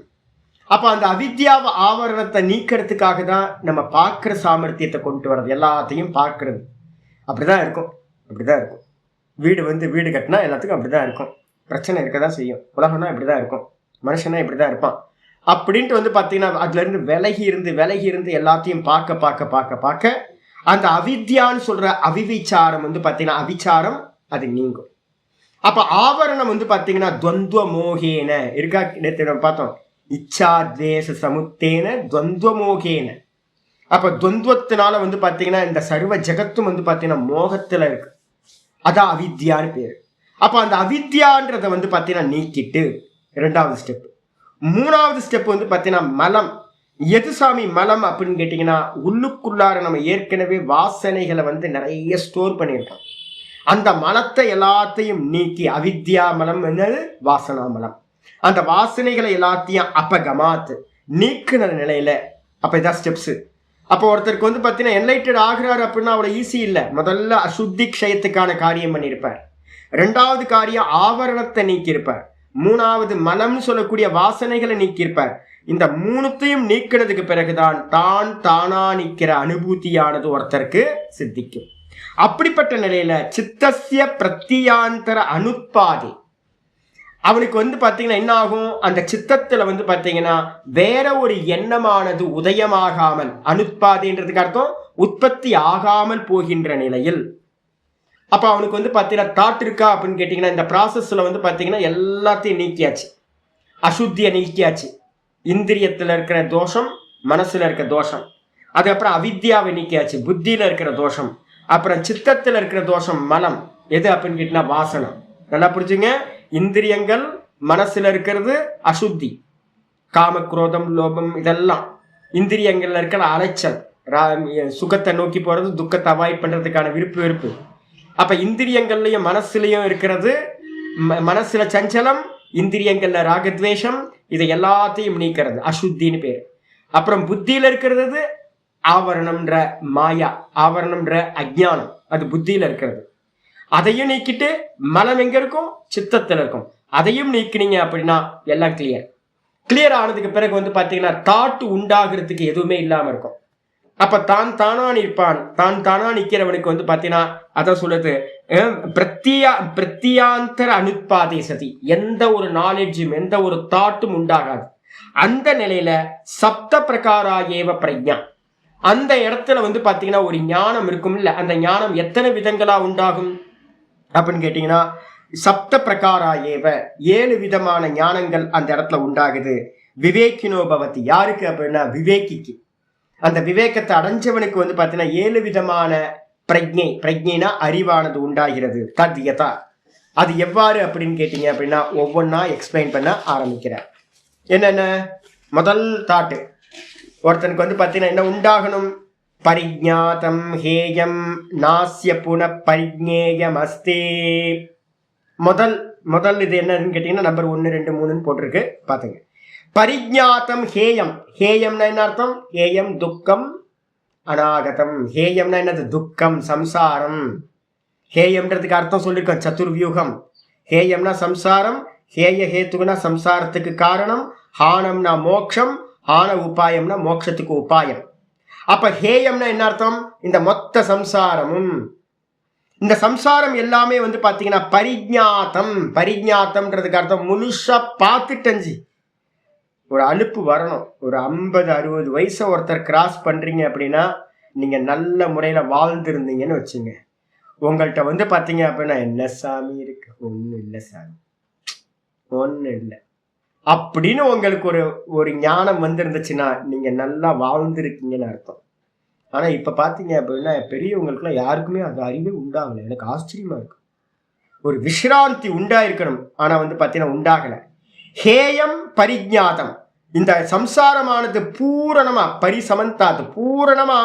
அப்போ அந்த அவித்யாவை ஆவரணத்தை நீக்கிறதுக்காக தான் நம்ம பார்க்குற சாமர்த்தியத்தை கொண்டு வர்றது, எல்லாத்தையும் பார்க்கறது. அப்படிதான் இருக்கும். வீடு கட்டினா எல்லாத்துக்கும் அப்படிதான் இருக்கும். பிரச்சனை இருக்க தான் செய்யும். உலகம்னா இப்படிதான் இருக்கும், மனுஷனா இப்படிதான் இருப்பான் அப்படின்ட்டு வந்து பார்த்தீங்கன்னா அதுலேருந்து விலகி இருந்து எல்லாத்தையும் பார்க்க அந்த அவித்யான்னு சொல்ற அவிவிச்சாரம் வந்து பார்த்தீங்கன்னா அவிச்சாரம் அது நீங்கும். அப்போ ஆவரணம் வந்து பார்த்தீங்கன்னா துவந்துவ மோகேன இருக்கா? நேற்று பார்த்தோம், இச்சாத்வேஷ சமுத்தேன துவந்துவ மோகேன. அப்போ துவந்துவத்தினால வந்து பார்த்தீங்கன்னா இந்த சர்வ ஜெகத்தும் வந்து பார்த்தீங்கன்னா மோகத்தில் இருக்கு. அதான் அவித்யான்னு பேர். அப்போ அந்த அவித்யான்றதை வந்து பார்த்தீங்கன்னா நீக்கிட்டு ரெண்டாவது ஸ்டெப். மூணாவது ஸ்டெப் வந்து பார்த்தீங்கன்னா மலம். எது சாமி மலம் அப்படின்னு கேட்டிங்கன்னா, உள்ளுக்குள்ளார நம்ம ஏற்கனவே வாசனைகளை வந்து நிறைய ஸ்டோர் பண்ணியிருக்கோம். அந்த மலத்தை எல்லாத்தையும் நீக்கி, அவித்யா மலம் என்னது? வாசனா மலம். அந்த வாசனைகளை எல்லாத்தையும் அபகமாத்து நீக்குன நிலையில அப்போ இதான் ஸ்டெப்ஸு. அப்போ ஒருத்தருக்கு வந்து பார்த்தீங்கன்னா என்லைட்டட் ஆகிறாரு அப்படின்னா அவ்வளோ ஈஸி இல்லை. முதல்ல அசுத்தி க்ஷயத்துக்கான காரியம் பண்ணியிருப்பார். ரெண்டாவது காரியம் ஆவரணத்தை நீக்கியிருப்பார். மூணாவது மலம்னு சொல்லக்கூடிய வாசனைகளை நீக்கியிருப்பார். இந்த மூணுத்தையும் நீக்கிறதுக்கு பிறகுதான் தானா நிற்கிற அனுபூதியானது ஒருத்தருக்கு சித்திக்கும். அப்படிப்பட்ட நிலையில சித்தசிய பிரத்தியாந்தர அனுத்பாதி அவனுக்கு வந்து பார்த்தீங்கன்னா என்ன ஆகும்? அந்த சித்தத்துல வந்து பார்த்தீங்கன்னா வேற ஒரு எண்ணமானது உதயமாகாமல், அனுத்பாதின்றதுக்கு அர்த்தம் உற்பத்தி ஆகாமல் போகின்ற நிலையில். அப்ப அவனுக்கு வந்து பார்த்தீங்கன்னா தாட் இருக்கா அப்படின்னு கேட்டீங்கன்னா, இந்த ப்ராசஸ்ல வந்து பார்த்தீங்கன்னா எல்லாத்தையும் நீக்கியாச்சு, அசுத்தியை நீக்கியாச்சு. இந்திரியத்தில் இருக்கிற தோஷம், மனசுல இருக்கிற தோஷம், அதுக்கப்புறம் அவித்யாவை நீக்கியாச்சு, புத்தியில இருக்கிற தோஷம், அப்புறம் சித்தத்தில் இருக்கிற தோஷம் மலம். எது அப்படின்னு கேட்டீங்கன்னா வாசனம். நல்லா புரிஞ்சுங்க. இந்திரியங்கள் மனசுல இருக்கிறது அசுத்தி, காம குரோதம் லோபம் இதெல்லாம் இந்திரியங்கள்ல இருக்கிற அலைச்சல், சுகத்தை நோக்கி போறது, துக்கத்தை அவாய்ட் பண்றதுக்கான வெறுப்பு. அப்ப இந்திரியங்கள்லயும் மனசுலயும் இருக்கிறது, மனசுல சஞ்சலம், இந்திரியங்கள்ல ராகத்வேஷம், இதை எல்லாத்தையும் நீக்கிறது அசுத்தின்னு பேர். அப்புறம் புத்தியில இருக்கிறது ஆவரணம்ன்ற மாயா, ஆவரணம்ன்ற அஜ்ஞானம், அது புத்தியில இருக்கிறது. அதையும் நீக்கிட்டு மலம் எங்க இருக்கும்? சித்தத்தில் இருக்கும். அதையும் நீக்கினீங்க அப்படின்னா எல்லாம் கிளியர் ஆனதுக்கு பிறகு வந்து பார்த்தீங்கன்னா தாட்டு உண்டாகிறதுக்கு எதுவுமே இல்லாம இருக்கும். அப்ப தானா நிற்பான். தானா நிற்கிறவனுக்கு வந்து பார்த்தீங்கன்னா அதான் சொல்றது பிரத்தியாந்தர அனுத்பாதே சதி. எந்த ஒரு நாலேஜும் எந்த ஒரு தாட்டும் உண்டாகாது. அந்த நிலையில சப்த பிரகாரா ஏவ பிரஜா, அந்த இடத்துல வந்து பார்த்தீங்கன்னா ஒரு ஞானம் இருக்கும் இல்ல, அந்த ஞானம் எத்தனை விதங்களா உண்டாகும் அப்படின்னு கேட்டீங்கன்னா சப்த பிரகாரா ஏவ, 7 விதமான ஞானங்கள் அந்த இடத்துல உண்டாகுது. விவேக்கினோ பவதி, யாருக்கு அப்படின்னா விவேகிக்கு. அந்த விவேகத்தை அடைஞ்சவனுக்கு வந்து பார்த்தீங்கன்னா 7 விதமான பிரஜைனா அறிவானது உண்டாகிறது. தத்யதா, அது எவ்வாறு அப்படின்னு கேட்டீங்க அப்படின்னா ஒவ்வொன்றா எக்ஸ்பிளைன் பண்ண ஆரம்பிக்கிறேன். என்னென்ன முதல் தாட்டு, ஒருத்தனுக்கு வந்து பார்த்தீங்கன்னா என்ன உண்டாகணும்? பரிஜாதம் ஹேயம் நாஸ்ய புன பரிஜேயம் அஸ்தி. முதல் இது என்னன்னு கேட்டீங்கன்னா நம்பர் 1 2 3 போட்டிருக்கு, பாத்துங்க. பரிஜாத்தம் ஹேயம். ஹேயம்னா என்ன அர்த்தம்? ஹேயம் துக்கம் அநாகதம். ஹேயம்னா என்னது? துக்கம், சம்சாரம். ஹேயம்ன்றதுக்கு அர்த்தம் சொல்லியிருக்கோம், சதுர்வியூகம். ஹேயம்னா சம்சாரம், ஹேய ஹேத்துக்குனா சம்சாரத்துக்கு காரணம், ஹானம்னா மோட்சம், ஹான உபாயம்னா மோட்சத்துக்கு உபாயம். அப்ப ஹேயம்னா என்ன அர்த்தம்? இந்த மொத்த சம்சாரமும், இந்த சம்சாரம் எல்லாமே வந்து பாத்தீங்கன்னா பரிஜாத்தம். பரிஜாத்தம்ன்றதுக்கு அர்த்தம் முழுசா பார்த்துட்டஞ்சி. ஒரு அலுப்பு வரணும். ஒரு 50-60 வயசை ஒருத்தர் கிராஸ் பண்றீங்க அப்படின்னா நீங்க நல்ல முறையில வாழ்ந்துருந்தீங்கன்னு வச்சுங்க. உங்கள்கிட்ட வந்து பாத்தீங்க அப்படின்னா என்ன சாமி இருக்கு? ஒன்றும் இல்லை சாமி, ஒன்றும் இல்லை அப்படின்னு உங்களுக்கு ஒரு ஞானம் வந்துருந்துச்சுன்னா நீங்க நல்லா வாழ்ந்துருக்கீங்கன்னு அர்த்தம். ஆனா இப்ப பாத்தீங்க அப்படின்னா பெரியவங்களுக்குலாம் யாருக்குமே அது அறிவே உண்டாகலை. எனக்கு ஆச்சரியமா இருக்கு. ஒரு விசிராந்தி உண்டாயிருக்கணும், ஆனா வந்து பாத்தீங்கன்னா உண்டாகலை. ஹேயம் பரிஜாதம். இந்த சம்சாரமானது பூரணமா பரிசமந்தாது, பூரணமா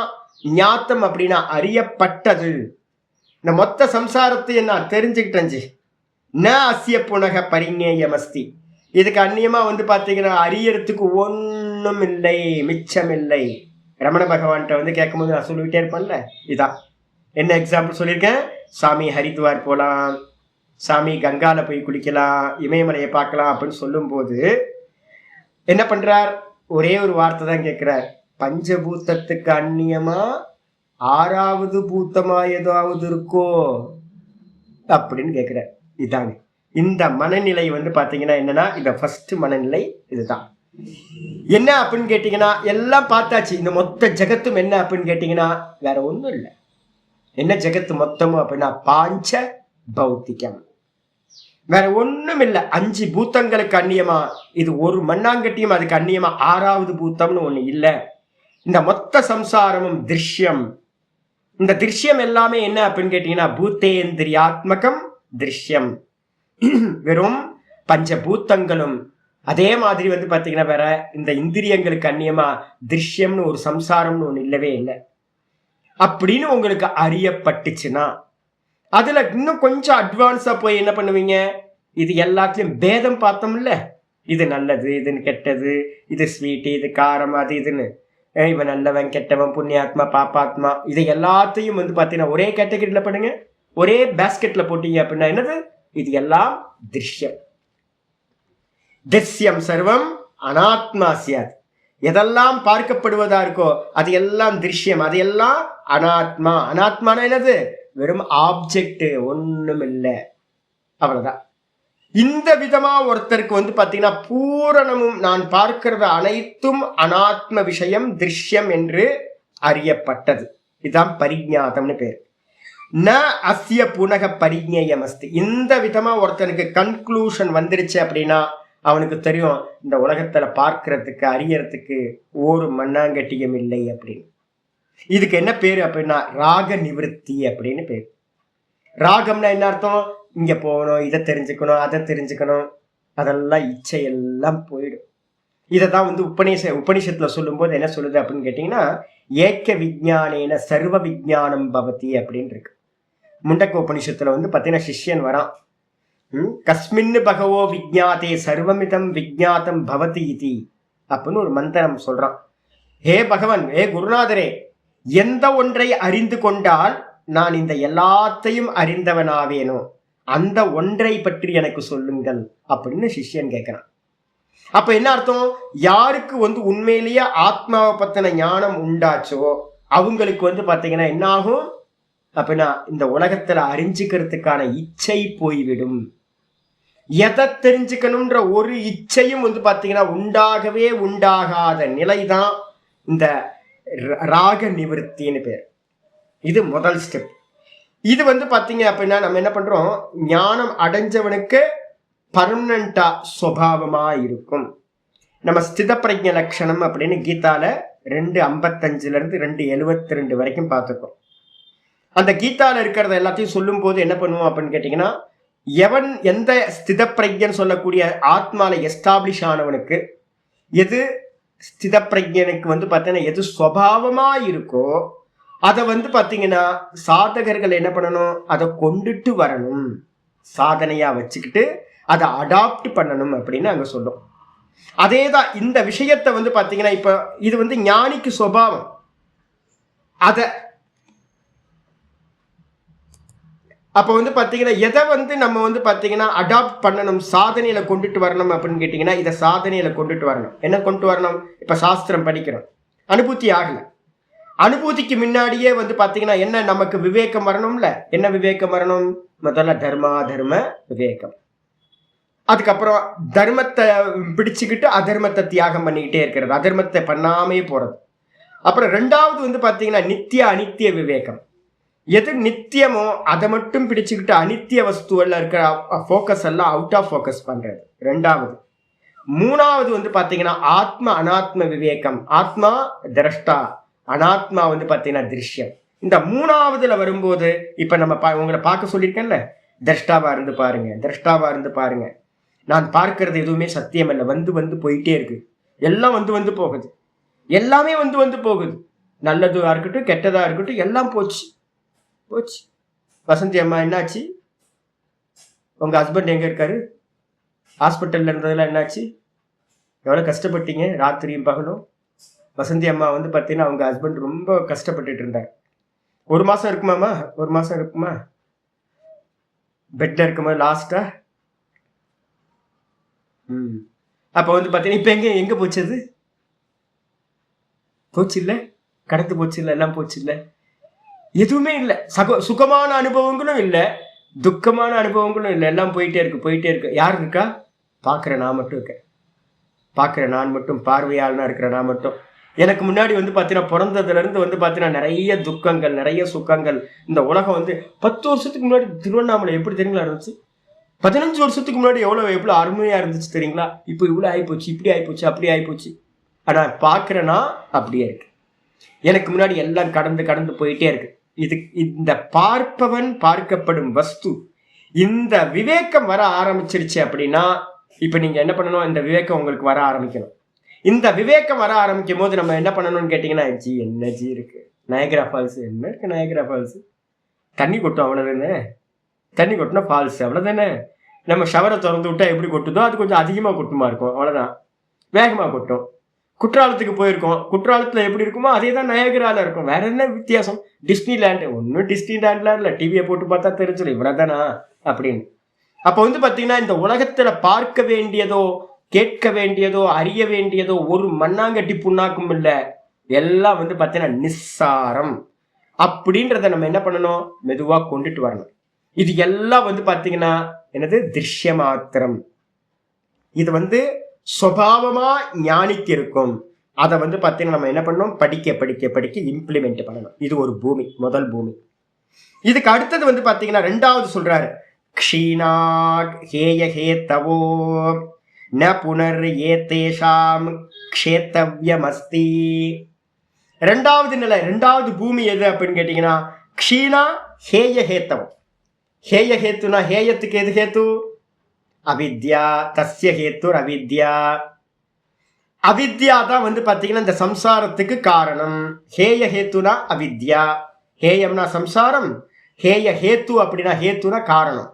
ஞாத்தம் அப்படின்னா அறியப்பட்டது. இந்த மொத்த சம்சாரத்தை நான் தெரிஞ்சுக்கிட்டேன். ந அஸ்ய புனக பரிஞேயமஸ்தி. இதுக்கு அந்நியமா வந்து பாத்தீங்கன்னா அறியறதுக்கு ஒன்றும் இல்லை, மிச்சம் இல்லை. ரமண பகவான்கிட்ட வந்து கேட்கும்போது நான் சொல்லிக்கிட்டே இருப்பேன்ல, இதான் என்ன எக்ஸாம்பிள் சொல்லியிருக்கேன். சாமி ஹரித்வார் போகலாம், சாமி கங்கால போய் குளிக்கலாம், இமயமலையை பார்க்கலாம் அப்படின்னு சொல்லும்போது என்ன பண்றார்? ஒரே ஒரு வார்த்தை தான் கேட்கிறார். பஞ்சபூத்தத்துக்கு அந்நியமா 6வது பூத்தமா ஏதாவது இருக்கோ அப்படின்னு கேட்கிறார். இதாங்க இந்த மனநிலை வந்து பாத்தீங்கன்னா என்னன்னா, இந்த ஃபர்ஸ்ட் மனநிலை இதுதான். என்ன அப்படின்னு கேட்டீங்கன்னா எல்லாம் பார்த்தாச்சு. இந்த மொத்த ஜெகத்தும் என்ன அப்படின்னு கேட்டீங்கன்னா வேற ஒண்ணும் இல்லை. என்ன ஜெகத்து மொத்தமும் அப்படின்னா பாஞ்ச பௌத்திகம், வேற ஒண்ணும் இல்லை. 5 பூத்தங்களுக்கு அந்நியமா இது ஒரு மண்ணாங்கட்டியும் அதுக்கு அந்நியமா 6வது பூத்தம்னு ஒண்ணு இல்லை. இந்த மொத்த சம்சாரமும் திருஷ்யம். இந்த திருஷ்யம் எல்லாமே என்ன அப்படின்னு கேட்டீங்கன்னா பூத்தேந்திரியாத்மகம் திருஷ்யம். வெறும் பஞ்சபூத்தங்களும் அதே மாதிரி வந்து பாத்தீங்கன்னா வேற இந்த இந்திரியங்களுக்கு அந்நியமா திருஷ்யம்னு ஒரு சம்சாரம்னு ஒண்ணு இல்லவே இல்லை அப்படின்னு உங்களுக்கு அறியப்பட்டுச்சுன்னா அதுல இன்னும் கொஞ்சம் அட்வான்ஸா போய் என்ன பண்ணுவீங்க? இது எல்லாத்துலயும் பேதம் பார்த்தோம்ல, இது நல்லது, இது கெட்டது, இது ஸ்வீட், இது காரம், அது இதுன்னு, இவன் நல்லவன், கெட்டவன், புண்ணியாத்மா, பாப்பாத்மா, இதை எல்லாத்தையும் வந்து பாத்தீங்கன்னா ஒரே கேட்டகரியில பண்ணுங்க, ஒரே பேஸ்கெட்ல போட்டீங்க அப்படின்னா என்னது? இது எல்லாம் திருஷ்யம். திருஷ்யம் சர்வம் அனாத்மா சியாத். எதெல்லாம் பார்க்கப்படுவதா இருக்கோ அது எல்லாம் திருஷ்யம், அது எல்லாம் அனாத்மா. அனாத்மான என்னது? வெறும் ஆப்ஜெக்ட், ஒண்ணும் இல்லை, அவ்வளவுதான். இந்த விதமா ஒருத்தருக்கு வந்து பாத்தீங்கன்னா பூரணமும் நான் பார்க்கிறது அனைத்தும் அனாத்ம விஷயம், திருஷ்யம் என்று அறியப்பட்டது. இதுதான் பரிஜாதம்னு பேர். ந அஸ்ய புனக பரிஞேயம் அஸ்தி. இந்த விதமா ஒருத்தனுக்கு கன்க்ளூஷன் வந்துருச்சு அப்படின்னா அவனுக்கு தெரியும் இந்த உலகத்துல பார்க்கறதுக்கு அறியறதுக்கு ஒரு மண்ணாங்கட்டியம் இல்லை அப்படின்னு. இதுக்கு என்ன பேரு அப்படின்னா ராக நிவர்த்தி அப்படின்னு பேரு. ராகம்னா என்ன அர்த்தம்? இங்க போகணும், இதை தெரிஞ்சுக்கணும், அதை தெரிஞ்சுக்கணும், அதெல்லாம் இச்சையெல்லாம் போயிடும். இதைதான் வந்து உபனிஷத்துல சொல்லும் போது என்ன சொல்லுது அப்படின்னு கேட்டீங்கன்னா ஏக்க விஜானேன சர்வ விஜானம் பவதி அப்படின்னு இருக்கு. முண்டக்க உபனிஷத்துல வந்து பாத்தீங்கன்னா சிஷ்யன் வரான். கஸ்மின்னு பகவோ விஜாதே சர்வமிதம் விஜாத்தம் பவதி இதி அப்படின்னு ஒரு மந்திரம் சொல்றான். ஹே பகவன், ஹே குருநாதரே, எந்த ஒன்றை அறிந்து கொண்டால் நான் இந்த எல்லாத்தையும் அறிந்தவனாவேனோ அந்த ஒன்றை பற்றி எனக்கு சொல்லுங்கள் அப்படின்னு சிஷ்யன் கேட்கிறான். அப்ப என்ன அர்த்தம்? யாருக்கு வந்து உண்மையிலேயே ஆத்மாவை பத்தின ஞானம் உண்டாச்சோ அவங்களுக்கு வந்து பாத்தீங்கன்னா என்ன ஆகும் அப்படின்னா இந்த உலகத்துல அறிஞ்சுக்கிறதுக்கான இச்சை போய்விடும். எதை தெரிஞ்சுக்கணும்ன்ற ஒரு இச்சையும் வந்து பாத்தீங்கன்னா உண்டாகவே உண்டாகாத நிலைதான் இந்த ராக நிவர்த்தின்னு பேர். இது முதல் ஸ்டெப். இது வந்து பாத்தீங்க அப்படின்னா நம்ம என்ன பண்றோம்? ஞானம் அடைஞ்சவனுக்கு பர்மனண்டா சுபாவமா இருக்கும். நம்ம ஸ்தித பிரஜ்ஞ லட்சணம் அப்படின்னு கீதால 2:55 2:72 வரைக்கும் பார்த்துருக்கோம். அந்த கீதால இருக்கிறத எல்லாத்தையும் சொல்லும் போது என்ன பண்ணுவோம் அப்படின்னு கேட்டீங்கன்னா எவன் எந்த ஸ்தித பிரஜன் சொல்லக்கூடிய ஆத்மால எஸ்டாப்ளிஷ் ஆனவனுக்கு எது ஸ்தித பிரஜனுக்கு வந்து பார்த்தீங்கன்னா எது சுவாவமா இருக்கோ அதை வந்து பார்த்தீங்கன்னா சாதகர்கள் என்ன பண்ணணும், அதை கொண்டுட்டு வரணும், சாதனையா வச்சுக்கிட்டு அதை அடாப்ட் பண்ணணும் அப்படின்னு அங்க சொல்லும். அதேதான் இந்த விஷயத்தை வந்து பார்த்தீங்கன்னா இப்ப இது வந்து ஞானிக்கு சுபாவம். அதை அப்போ வந்து பார்த்தீங்கன்னா எதை வந்து நம்ம வந்து பார்த்தீங்கன்னா அடாப்ட் பண்ணணும், சாதனையில கொண்டுட்டு வரணும் அப்படின்னு கேட்டிங்கன்னா இதை சாதனையில கொண்டுட்டு வரணும். என்ன கொண்டு வரணும்? இப்போ சாஸ்திரம் படிக்கிறோம், அனுபூதி ஆகல. அனுபூதிக்கு முன்னாடியே வந்து பார்த்தீங்கன்னா என்ன நமக்கு விவேகம் வரணும்ல. என்ன விவேகம் வரணும்? முதல்ல தர்ம விவேகம். அதுக்கப்புறம் தர்மத்தை பிடிச்சுக்கிட்டு அதர்மத்தை தியாகம் பண்ணிக்கிட்டே இருக்கிறது, அதர்மத்தை பண்ணாமே போறது. அப்புறம் ரெண்டாவது வந்து பார்த்தீங்கன்னா நித்திய அனித்திய விவேகம். எது நித்தியமோ அதை மட்டும் பிடிச்சுக்கிட்டு அனித்திய வஸ்துவல்ல இருக்கிற ஃபோக்கஸ் எல்லாம் அவுட் ஆஃப் ஃபோக்கஸ் பண்றது ரெண்டாவது. மூணாவது வந்து பார்த்தீங்கன்னா ஆத்ம அனாத்ம விவேகம். ஆத்மா திரஷ்டா, அனாத்மா வந்து பார்த்தீங்கன்னா திருஷ்யம். இந்த மூணாவதுல வரும்போது இப்ப நம்ம உங்களை பார்க்க சொல்லியிருக்கேன்ல, திரஷ்டாவா இருந்து பாருங்க, திரஷ்டாவா இருந்து பாருங்க. நான் பார்க்கறது எதுவுமே சத்தியம் இல்லை, வந்து வந்து போயிட்டே இருக்கு, எல்லாம் வந்து வந்து போகுது, எல்லாமே வந்து வந்து போகுது, நல்லதா இருக்கட்டும் கெட்டதா இருக்கட்டும் எல்லாம் போச்சு போச்சு. வசந்தி அம்மா என்னாச்சு? உங்க ஹஸ்பண்ட் எங்க இருக்காரு? ஹாஸ்பிட்டல்ல இருந்ததெல்லாம் என்னாச்சு? எவ்வளவு கஷ்டப்பட்டீங்க ராத்திரியும் பகலும்? வசந்தி அம்மா வந்து பார்த்தீங்கன்னா அவங்க ஹஸ்பண்ட் ரொம்ப கஷ்டப்பட்டுட்டு இருந்தார். 1 மாசம் இருக்குமாமா, 1 மாசம் இருக்குமா பெட்ல இருக்குமா லாஸ்டா? அப்ப வந்து பார்த்தீங்கன்னா இப்ப எங்க போச்சது? போச்சு இல்லை, கடந்து போச்சு இல்லை, எல்லாம் போச்சு இல்லை, எதுவுமே இல்லை. சுகமான அனுபவங்களும் இல்லை, துக்கமான அனுபவங்களும் இல்லை, எல்லாம் போயிட்டே இருக்கு. யார் இருக்கா? பார்க்குற நான் மட்டும் இருக்கேன், பார்க்குற நான் மட்டும், பார்வையாளனா இருக்கிற நான் மட்டும். எனக்கு முன்னாடி வந்து பார்த்தீங்கன்னா பிறந்ததுலேருந்து வந்து பார்த்தீங்கன்னா நிறைய துக்கங்கள் நிறைய சுக்கங்கள். இந்த உலகம் வந்து 10 வருஷத்துக்கு முன்னாடி திருவண்ணாமலை எப்படி தெரியுங்களா இருந்துச்சு? 15 வருஷத்துக்கு முன்னாடி எவ்வளோ அருமையாக இருந்துச்சு தெரியுங்களா? இப்போ இவ்வளோ ஆகிப்போச்சு, இப்படி ஆகிப்போச்சு, அப்படி ஆகிப்போச்சு. ஆனால் பார்க்குறேன்னா அப்படியே இருக்கு. எனக்கு முன்னாடி எல்லாம் கடந்து போயிட்டே இருக்கு. இந்த பார்ப்பவன் பார்க்கப்படும் வஸ்து, இந்த விவேகம் வர ஆரம்பிச்சிருச்சு அப்படின்னா இப்ப நீங்க என்ன பண்ணணும்? இந்த விவேகம் உங்களுக்கு வர ஆரம்பிக்கணும். இந்த விவேகம் வர ஆரம்பிக்கும் போது நம்ம என்ன பண்ணணும்னு கேட்டீங்கன்னா, என்ன இருக்கு நயகரா ஃபால்ஸ், என்ன இருக்கு நயகரா ஃபால்ஸ், தண்ணி கொட்டும் அவ்வளவுதானே, தண்ணி கொட்டினா ஃபால்ஸ் அவ்வளவுதானே. நம்ம ஷவரை திறந்து விட்டா எப்படி கொட்டுதோ அது கொஞ்சம் அதிகமா கொட்டுமா இருக்கும், அவ்வளவுதான், வேகமா கொட்டும். குற்றாலத்துக்கு போயிருக்கோம், குற்றாலத்துல எப்படி இருக்குமோ அதே தான் நயகரால இருக்கும். வேற என்ன வித்தியாசம்? டிஸ்னி லேண்ட் ஒன்னும் டிஸ்னி லேண்ட்ல இல்ல, டிவியை போட்டு பார்த்தா தெரிஞ்சிடும் இவ்வளவுதானா அப்படின்னு. அப்ப வந்து பாத்தீங்கன்னா இந்த உலகத்துல பார்க்க வேண்டியதோ கேட்க வேண்டியதோ அறிய வேண்டியதோ ஒரு மண்ணாங்கட்டி புண்ணாக்கும் இல்லை, எல்லாம் வந்து பாத்தீங்கன்னா நிஸ்சாரம் அப்படின்றத நம்ம என்ன பண்ணணும்? மெதுவா கொண்டுட்டு வரணும். இது எல்லாம் வந்து பாத்தீங்கன்னா என்னது? திருஷ்ய மாத்திரம். இது வந்து சுபாவமா ஞானிக்கு இருக்கும். அதை வந்து பார்த்தீங்கன்னா நம்ம என்ன பண்ணணும்? படிக்க இம்ப்ளிமெண்ட் பண்ணணும். இது ஒரு பூமி, முதல் பூமி. இதுக்கு அடுத்தது வந்து பார்த்தீங்கன்னா ரெண்டாவது சொல்றாரு, க்ஷீணாக் ஹேய ஹேதவோ ந புனர் ஏதேஷாம் க்ஷேத்தவ்யமஸ்தி. ரெண்டாவது நிலை, ரெண்டாவது பூமி எது அப்படின்னு கேட்டீங்கன்னா க்ஷீணா ஹேய ஹேத்தவம். ஹேய ஹேத்துனா ஹேயத்துக்கு எது ஹேத்து? அவித்யா. தஸ்ய ஹேத்துர் அவித்யா. அவித்யா தான் வந்து பார்த்தீங்கன்னா இந்த சம்சாரத்துக்கு காரணம். ஹேய ஹேத்துனா அவித்யா, ஹேயம்னா சம்சாரம், ஹேய ஹேத்து அப்படின்னா ஹேத்துனா காரணம்.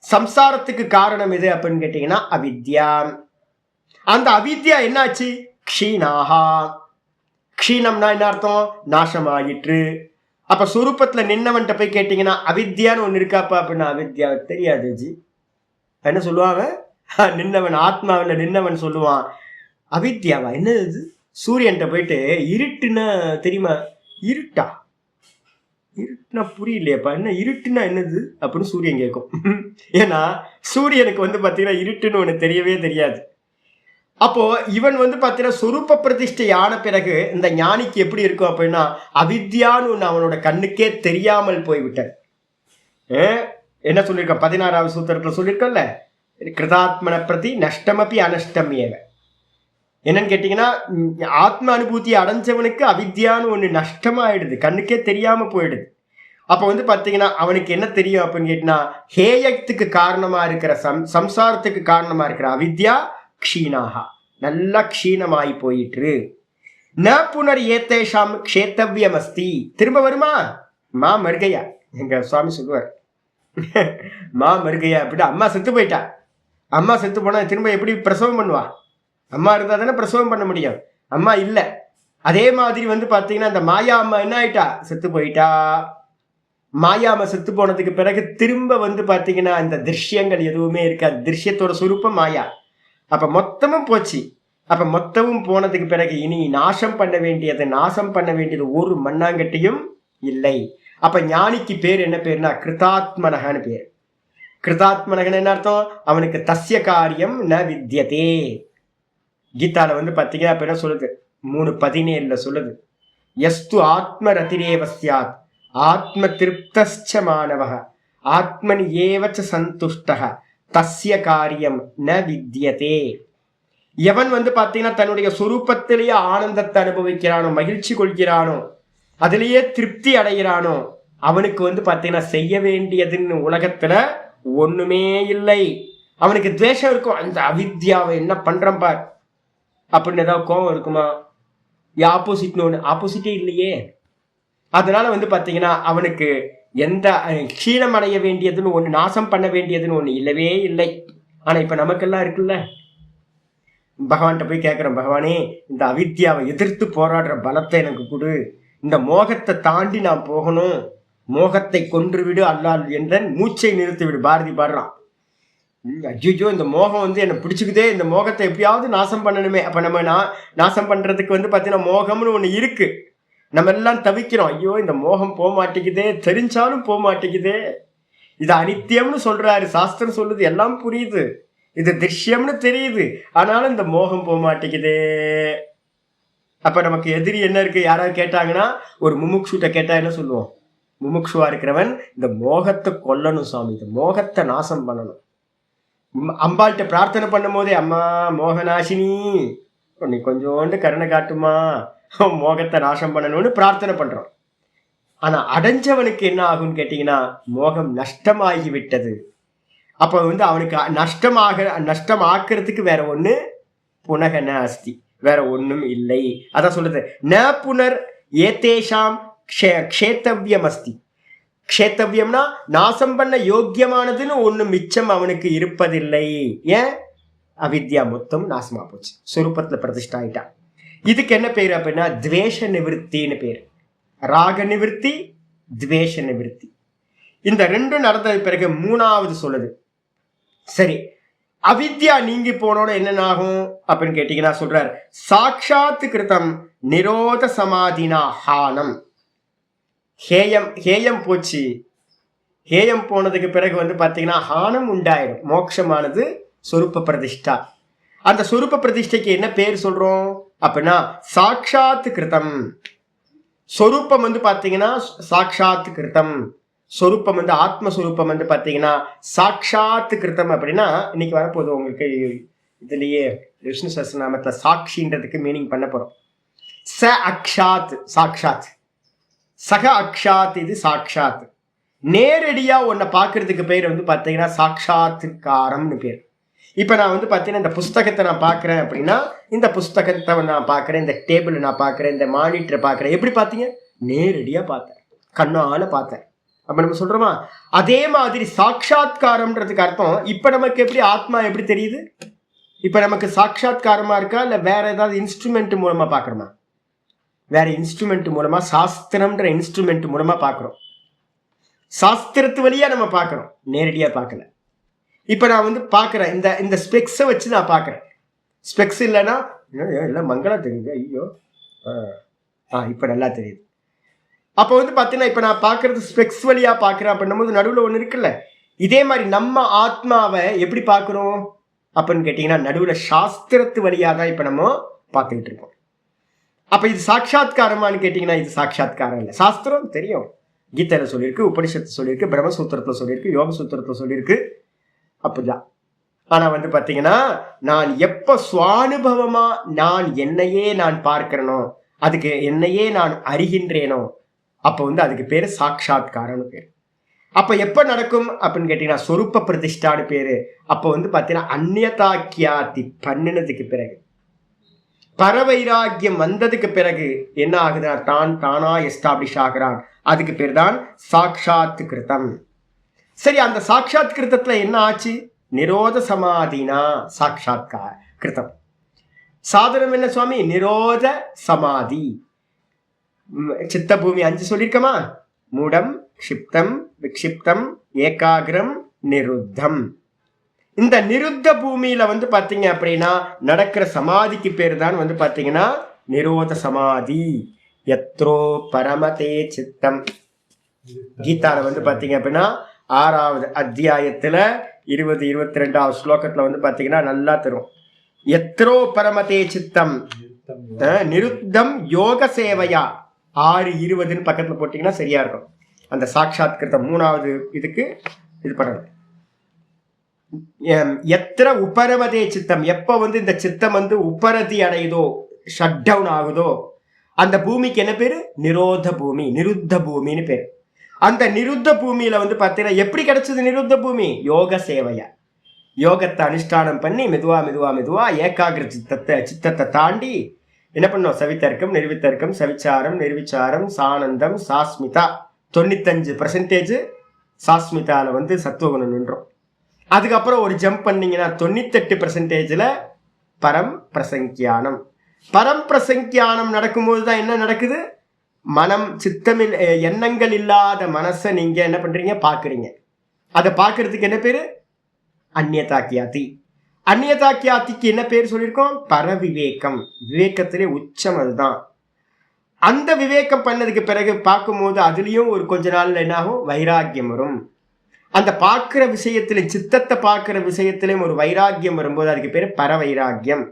சம்சாரத்துக்கு காரணம் எது அப்படின்னு கேட்டீங்கன்னா அவித்யா. அந்த அவித்யா என்னாச்சு? க்ஷீணாஹா. க்ஷீணம்னா என்ன அர்த்தம்? நாசமாயிற்று. அப்ப சுரூபத்துல நின்னவன்ட்ட போய் கேட்டீங்கன்னா அவித்யான்னு ஒண்ணு இருக்காப்பா அப்படின்னா அவித்யா தெரியாது ஜி. என்ன சொல்லுவாங்க? நின்னவன், ஆத்மாவில் நின்னவன் சொல்லுவான் அவித்யாவா என்னது? சூரியன்ட்ட போயிட்டு இருட்டுன்னா தெரியுமா? இருட்டா? இருட்டுனா புரியலையப்பா, என்ன இருட்டுனா என்னது அப்படின்னு சூரியன் கேட்கும். ஏன்னா சூரியனுக்கு வந்து பார்த்தீங்கன்னா இருட்டுன்னு ஒன்று தெரியவே தெரியாது. அப்போ இவன் வந்து பார்த்தீங்கன்னா சொரூப பிரதிஷ்டை ஆன பிறகு இந்த ஞானிக்கு எப்படி இருக்கும் அப்படின்னா அவித்யான்னு ஒன்று அவனோட கண்ணுக்கே தெரியாமல் போய்விட்டார். என்ன சொல்லியிருக்கான்? 16வது சூத்திரத்தில் சொல்லியிருக்கோம்ல, கிருதாத்மன பிரதி நஷ்டமப்பி அனஷ்டம் ஏவ. என்னன்னு கேட்டீங்கன்னா ஆத்ம அனுபூதியை அடைஞ்சவனுக்கு அவித்யான்னு ஒன்று நஷ்டமாயிடுது, கண்ணுக்கே தெரியாம போயிடுது. அப்ப வந்து பாத்தீங்கன்னா அவனுக்கு என்ன தெரியும் அப்படின்னு கேட்டீங்கன்னா, ஹேயத்துக்கு காரணமா இருக்கிற சம்சாரத்துக்கு காரணமா இருக்கிற அவித்யா க்ஷீணாகா, நல்லா க்ஷீணமாயி போயிட்டு. ந புனர் ஏத்தேஷாம் க்ஷேத்தவ்யம் அஸ்தி, திரும்ப வருமா? மா மருகையா, எங்க சுவாமி சொல்லுவார், மா மருகையா அப்படின்னா அம்மா செத்து போயிட்டா. அம்மா செத்து போனா திரும்ப எப்படி பிரசவம் பண்ணுவா? அம்மா இருந்தா தானே பிரசவம் பண்ண முடியும். அம்மா இல்ல. அதே மாதிரி வந்து பாத்தீங்கன்னா இந்த மாயா அம்மா என்ன ஆயிட்டா? செத்து போயிட்டா. மாயாம செத்து போனதுக்கு பிறகு திரும்ப வந்து பாத்தீங்கன்னா இந்த திருஷ்யங்கள் எதுவுமே இருக்காது. திருஷ்யத்தோட சுரூப்பம் மாயா. அப்ப மொத்தமும் போச்சு. அப்ப மொத்தமும் போனதுக்கு பிறகு இனி நாசம் பண்ண வேண்டியது ஒரு மண்ணாங்கட்டியும் இல்லை. அப்ப ஞானிக்கு பேர் என்ன பேர்னா கிருதாத்மனகன்னு பேர். கிருதாத்மனகன் என்ன அர்த்தம்? அவனுக்கு தஸ்ய காரியம் ந வித்யதே. கீதால வந்து பாத்தீங்கன்னா அப்ப என்ன சொல்லுது? 3:17 சொல்லுது, எஸ்து ஆத்ம ரதிரேவ ஸ்யாத் ஆத்ம திருப்தஸ்ச மானவஹ ஆத்மனி ஏவச்ச சந்துஷ்டஹ தஸ்ய காரியம் ந வித்யதே. எவன் வந்து பாத்தீங்கன்னா தன்னுடைய சுரூபத்திலேயே ஆனந்தத்தை அனுபவிக்கிறானோ, மகிழ்ச்சி கொள்கிறானோ, அதிலேயே திருப்தி அடைகிறானோ, அவனுக்கு வந்து பாத்தீங்கன்னா செய்ய வேண்டியதுன்னு உலகத்துல ஒண்ணுமே இல்லை. அவனுக்கு துவேஷம் இருக்கும், அந்த அவித்யாவை என்ன பண்றான் பார் அப்படின்னு ஏதாவது கோபம் இருக்குமா? ஆப்போசிட்னு ஒண்ணு, ஆப்போசிட்டே இல்லையே. அதனால வந்து பாத்தீங்கன்னா அவனுக்கு எந்த க்ஷீணம் அடைய வேண்டியதுன்னு ஒண்ணு, நாசம் பண்ண வேண்டியதுன்னு ஒண்ணு இல்லவே இல்லை. ஆனா இப்ப நமக்கெல்லாம் இருக்குல்ல, பகவான்கிட்ட போய் கேட்கிறோம், பகவானே இந்த அவித்யாவை எதிர்த்து போராடுற பலத்தை எனக்கு கொடு, இந்த மோகத்தை தாண்டி நான் போகணும், மோகத்தை கொன்று விடு அல்லால் என்றன் மூச்சை நிறுத்தி விடு. பாரதி பாடுறான். ஐயோ இந்த மோகம் வந்து என்னை பிடிச்சிக்குதே, இந்த மோகத்தை எப்படியாவது நாசம் பண்ணணுமே. அப்ப நம்ம நாசம் பண்றதுக்கு வந்து பாத்தீங்கன்னா மோகம்னு ஒண்ணு இருக்கு. நம்ம எல்லாம் தவிக்கிறோம், ஐயோ இந்த மோகம் போக மாட்டேங்குதே, தெரிஞ்சாலும் போக மாட்டேங்குதே. இது அனித்தியம்னு சொல்றாரு சாஸ்திரம், சொல்லுது எல்லாம் புரியுது, இது திருஷ்யம்னு தெரியுது, ஆனாலும் இந்த மோகம் போக மாட்டேங்குதே. அப்ப நமக்கு எதிரி என்ன இருக்கு? யாராவது கேட்டாங்கன்னா, ஒரு முமுக்ஷுட்ட கேட்டா என்ன சொல்லுவோம்? முமுக்ஷுவா இருக்கிறவன் இந்த மோகத்தை கொல்லணும் சுவாமி, இந்த மோகத்தை நாசம் பண்ணணும். அம்பாள்கிட்ட பிரார்த்தனை பண்ணும் போதே, அம்மா மோகநாசினி நீ கொஞ்சோண்டு கருணை காட்டுமா, மோகத்தை நாசம் பண்ணணும்னு பிரார்த்தனை பண்றோம். ஆனா அடைஞ்சவனுக்கு என்ன ஆகும்னு கேட்டீங்கன்னா, மோகம் நஷ்டமாகி விட்டது. அப்ப வந்து அவனுக்கு நஷ்டமாக்குறதுக்கு வேற ஒண்ணு புனக ந அஸ்தி, வேற ஒண்ணும் இல்லை. அதான் சொல்றது, ந புனர் ஏதேஷாம் க்ஷேத்தவ்யம் அஸ்தி. க்ஷேத்தவ்யம்னா நாசம் பண்ண யோக்கியமானதுன்னு ஒண்ணு மிச்சம் அவனுக்கு இருப்பதில்லை. ஏன்? அவித்யா மொத்தம் நாசமா போச்சு, சுரூபத்துல பிரதிஷ்டா ஆயிட்டா. இதுக்கு என்ன பேரு அப்படின்னா துவேஷ நிவர்த்தின்னு பேரு. ராக நிவர்த்தி, துவேஷ நிவர்த்தி. இந்த ரெண்டும் நடந்த பிறகு மூணாவது சொல்லுது, சரி அவித்யா நீங்கி போனோட என்ன ஆகும் அப்படின்னு கேட்டீங்கன்னா சொல்றாரு, சாட்சாத் கிருதம் நிரோத சமாதினா ஹானம். ஹேயம் போச்சு. ஹேயம் போனதுக்கு பிறகு வந்து பாத்தீங்கன்னா ஹானம் உண்டாயிடும். மோட்சமானது சொரூப பிரதிஷ்டா. அந்த சொரூப பிரதிஷ்டைக்கு என்ன பேர் சொல்றோம் அப்படின்னா சாட்சாத் கிருதம். சொரூபம் வந்து பாத்தீங்கன்னா சாட்சாத் கிருதம். சொரூபம் வந்து ஆத்மஸ்வரூபம் வந்து பாத்தீங்கன்னா சாட்சாத் கிருதம். அப்படின்னா இன்னைக்கு வரப்போகுது உங்களுக்கு இதுலயே விஷ்ணு சஹஸ்ரநாமத்துல சாட்சின்றதுக்கு மீனிங் பண்ண போறோம். ச அக்ஷாத் சாட்சாத், சக அக்ஷாத் இது சாட்சாத். நேரடியா உன்னை பாக்குறதுக்கு பேர் வந்து பாத்தீங்கன்னா சாட்சாத்காரம்னு பேர். இப்ப நான் வந்து பாத்தீங்கன்னா இந்த புஸ்தகத்தை நான் பாக்குறேன் அப்படின்னா, இந்த புஸ்தகத்தை நான் பாக்குறேன், இந்த டேபிள் நான் பாக்குறேன், இந்த மானிட்டரை பாக்குறேன். எப்படி பாத்தீங்க? நேரடியா பார்த்தேன், கண்ணால பார்த்தேன். அப்ப நம்ம சொல்றோமா? அதே மாதிரி சாட்சாத்காரம்ன்றதுக்கு அர்த்தம், இப்ப நமக்கு எப்படி ஆத்மா எப்படி தெரியுது? இப்ப நமக்கு சாட்சாத்காரமா இருக்கா, இல்ல வேற ஏதாவது இன்ஸ்ட்ருமெண்ட் மூலமா பாக்குறோமா? வேற இன்ஸ்ட்ருமெண்ட் மூலமா, சாஸ்திரம்ன்ற இன்ஸ்ட்ருமெண்ட் மூலமா பாக்குறோம். சாஸ்திரத்து வழியா நம்ம பாக்குறோம், நேரடியா பார்க்கல. இப்ப நான் வந்து பாக்குறேன், இந்த ஸ்பெக்ஸை வச்சு நான் பாக்குறேன். ஸ்பெக்ஸ் இல்லைன்னா எல்லாம் மங்களா தெரியுது, ஐயோ இப்ப நல்லா தெரியுது. அப்ப வந்து பாத்தீங்கன்னா இப்ப நான் பாக்குறது ஸ்பெக்ஸ் வழியா பாக்குறேன் அப்படின்னும் நடுவுல ஒண்ணு இருக்குல்ல. இதே மாதிரி நம்ம ஆத்மாவை எப்படி பாக்குறோம் அப்படின்னு கேட்டீங்கன்னா, நடுவுல சாஸ்திரத்து வழியா தான் இப்ப நம்ம பார்த்துக்கிட்டு இருக்கோம். அப்ப இது சாட்சாத்காரமானு கேட்டீங்கன்னா இது சாட்சாத்காரம் இல்லை. சாஸ்திரம் தெரியும், கீதையில சொல்லியிருக்கு, உபனிஷத்து சொல்லியிருக்கு, பிரம்மசூத்திரத்துல சொல்லியிருக்கு, யோக சூத்திரத்துல சொல்லியிருக்கு, அப்படிதான். ஆனா வந்து பாத்தீங்கன்னா நான் எப்ப சுவானுபவமா நான் என்னையே நான் பார்க்கிறேனோ, அதுக்கு என்னையே நான் அறிகின்றேனோ, அப்போ வந்து அதுக்கு பேரு சாட்சாத்காரம்னு பேரு. அப்ப எப்ப நடக்கும் அப்படின்னு கேட்டீங்கன்னா சொரூப பிரதிஷ்டான்னு பேரு. அப்போ வந்து பாத்தீங்கன்னா அந்நியதாக்கியாதி பண்ணினதுக்கு பிறகு, பரவைராக்கியம் வந்ததுக்கு பிறகு என்ன ஆகுதுன்னா தான் தானா எஸ்டாப்ளிஷ் ஆகிறான். அதுக்கு பேர் தான் சாட்சாத் கிருதம். சரி, அந்த சாட்சாத் கிருத்தத்துல என்ன ஆச்சு? நிரோத சமாதினா சாட்சாத்கார கிருத்தம். சாதனம் என்ன சுவாமி? நிரோத சமாதி. சித்த பூமி 5 சொல்லிருக்கமா? மூடம், க்ஷிப்தம், விக்ஷிப்தம், ஏகாகிரம், நிருத்தம். இந்த நிருத்த பூமியில வந்து பாத்தீங்க அப்படின்னா நடக்கிற சமாதிக்கு பேர் தான் வந்து பாத்தீங்கன்னா நிரோத சமாதி. எத்ரோ பரமதே சித்தம். கீதால வந்து பாத்தீங்க அப்படின்னா 6வது அத்தியாயத்துல 20-22வது ஸ்லோகத்துல வந்து பாத்தீங்கன்னா நல்லா தரும். எத்ரோ பரமதே சித்தம் நிருத்தம் யோக சேவையா. 6:20 பக்கத்துல போட்டீங்கன்னா சரியா இருக்கும். அந்த சாட்சாத்கிருத்தம் 3வது இதுக்கு இது பண்ணணும். எத்திர உபரமதே சித்தம், எப்ப வந்து இந்த சித்தம் வந்து உபரதி அடையுதோ, ஷட் டவுன் ஆகுதோ, அந்த பூமிக்கு என்ன பேரு? நிரோத பூமி, நிருத்த பூமின்னு பேரு. அந்த நிருத்த பூமியில வந்து பாத்தீங்கன்னா எப்படி கிடைச்சது நிருத்த பூமி? யோக சேவையா. யோகத்தை அனுஷ்டானம் பண்ணி மெதுவா மெதுவா மெதுவா ஏகாகிர சித்தத்தை தாண்டி என்ன பண்ணோம்? சவித்தர்க்கம், நிர்வித்தர்க்கம், சவிச்சாரம், நிர்விச்சாரம், சானந்தம், சாஸ்மிதா. 95% சாஸ்மிதால வந்து சத்துவகுணம் நின்றோம். அதுக்கப்புறம் ஒரு ஜம்ப் பண்ணீங்கன்னா 98%ல பரம் பிரசங்கியானம். பரம் பிரசங்கியானம் நடக்கும்போது தான் என்ன நடக்குது? மனம் சித்தமில் எண்ணங்கள் இல்லாத மனசை நீங்க என்ன பண்றீங்க? பாக்குறீங்க. அதை பாக்குறதுக்கு என்ன பேரு? அந்நியதாக்கியாதி. அந்நியதாக்கியாதிக்கு என்ன பேர் சொல்லியிருக்கோம்? பரவிவேகம். விவேகத்திலே உச்சம் அதுதான். அந்த விவேகம் பண்ணதுக்கு பிறகு பார்க்கும்போது அதுலயும் ஒரு கொஞ்ச நாள்ல என்ன ஆகும்? வைராக்கியம் வரும். அந்த பார்க்கிற விஷயத்திலே, சித்தத்தை பார்க்கிற விஷயத்திலையும் ஒரு வைராக்கியம் வரும்போது அதுக்கு பேரு பரவைராக்கியம்.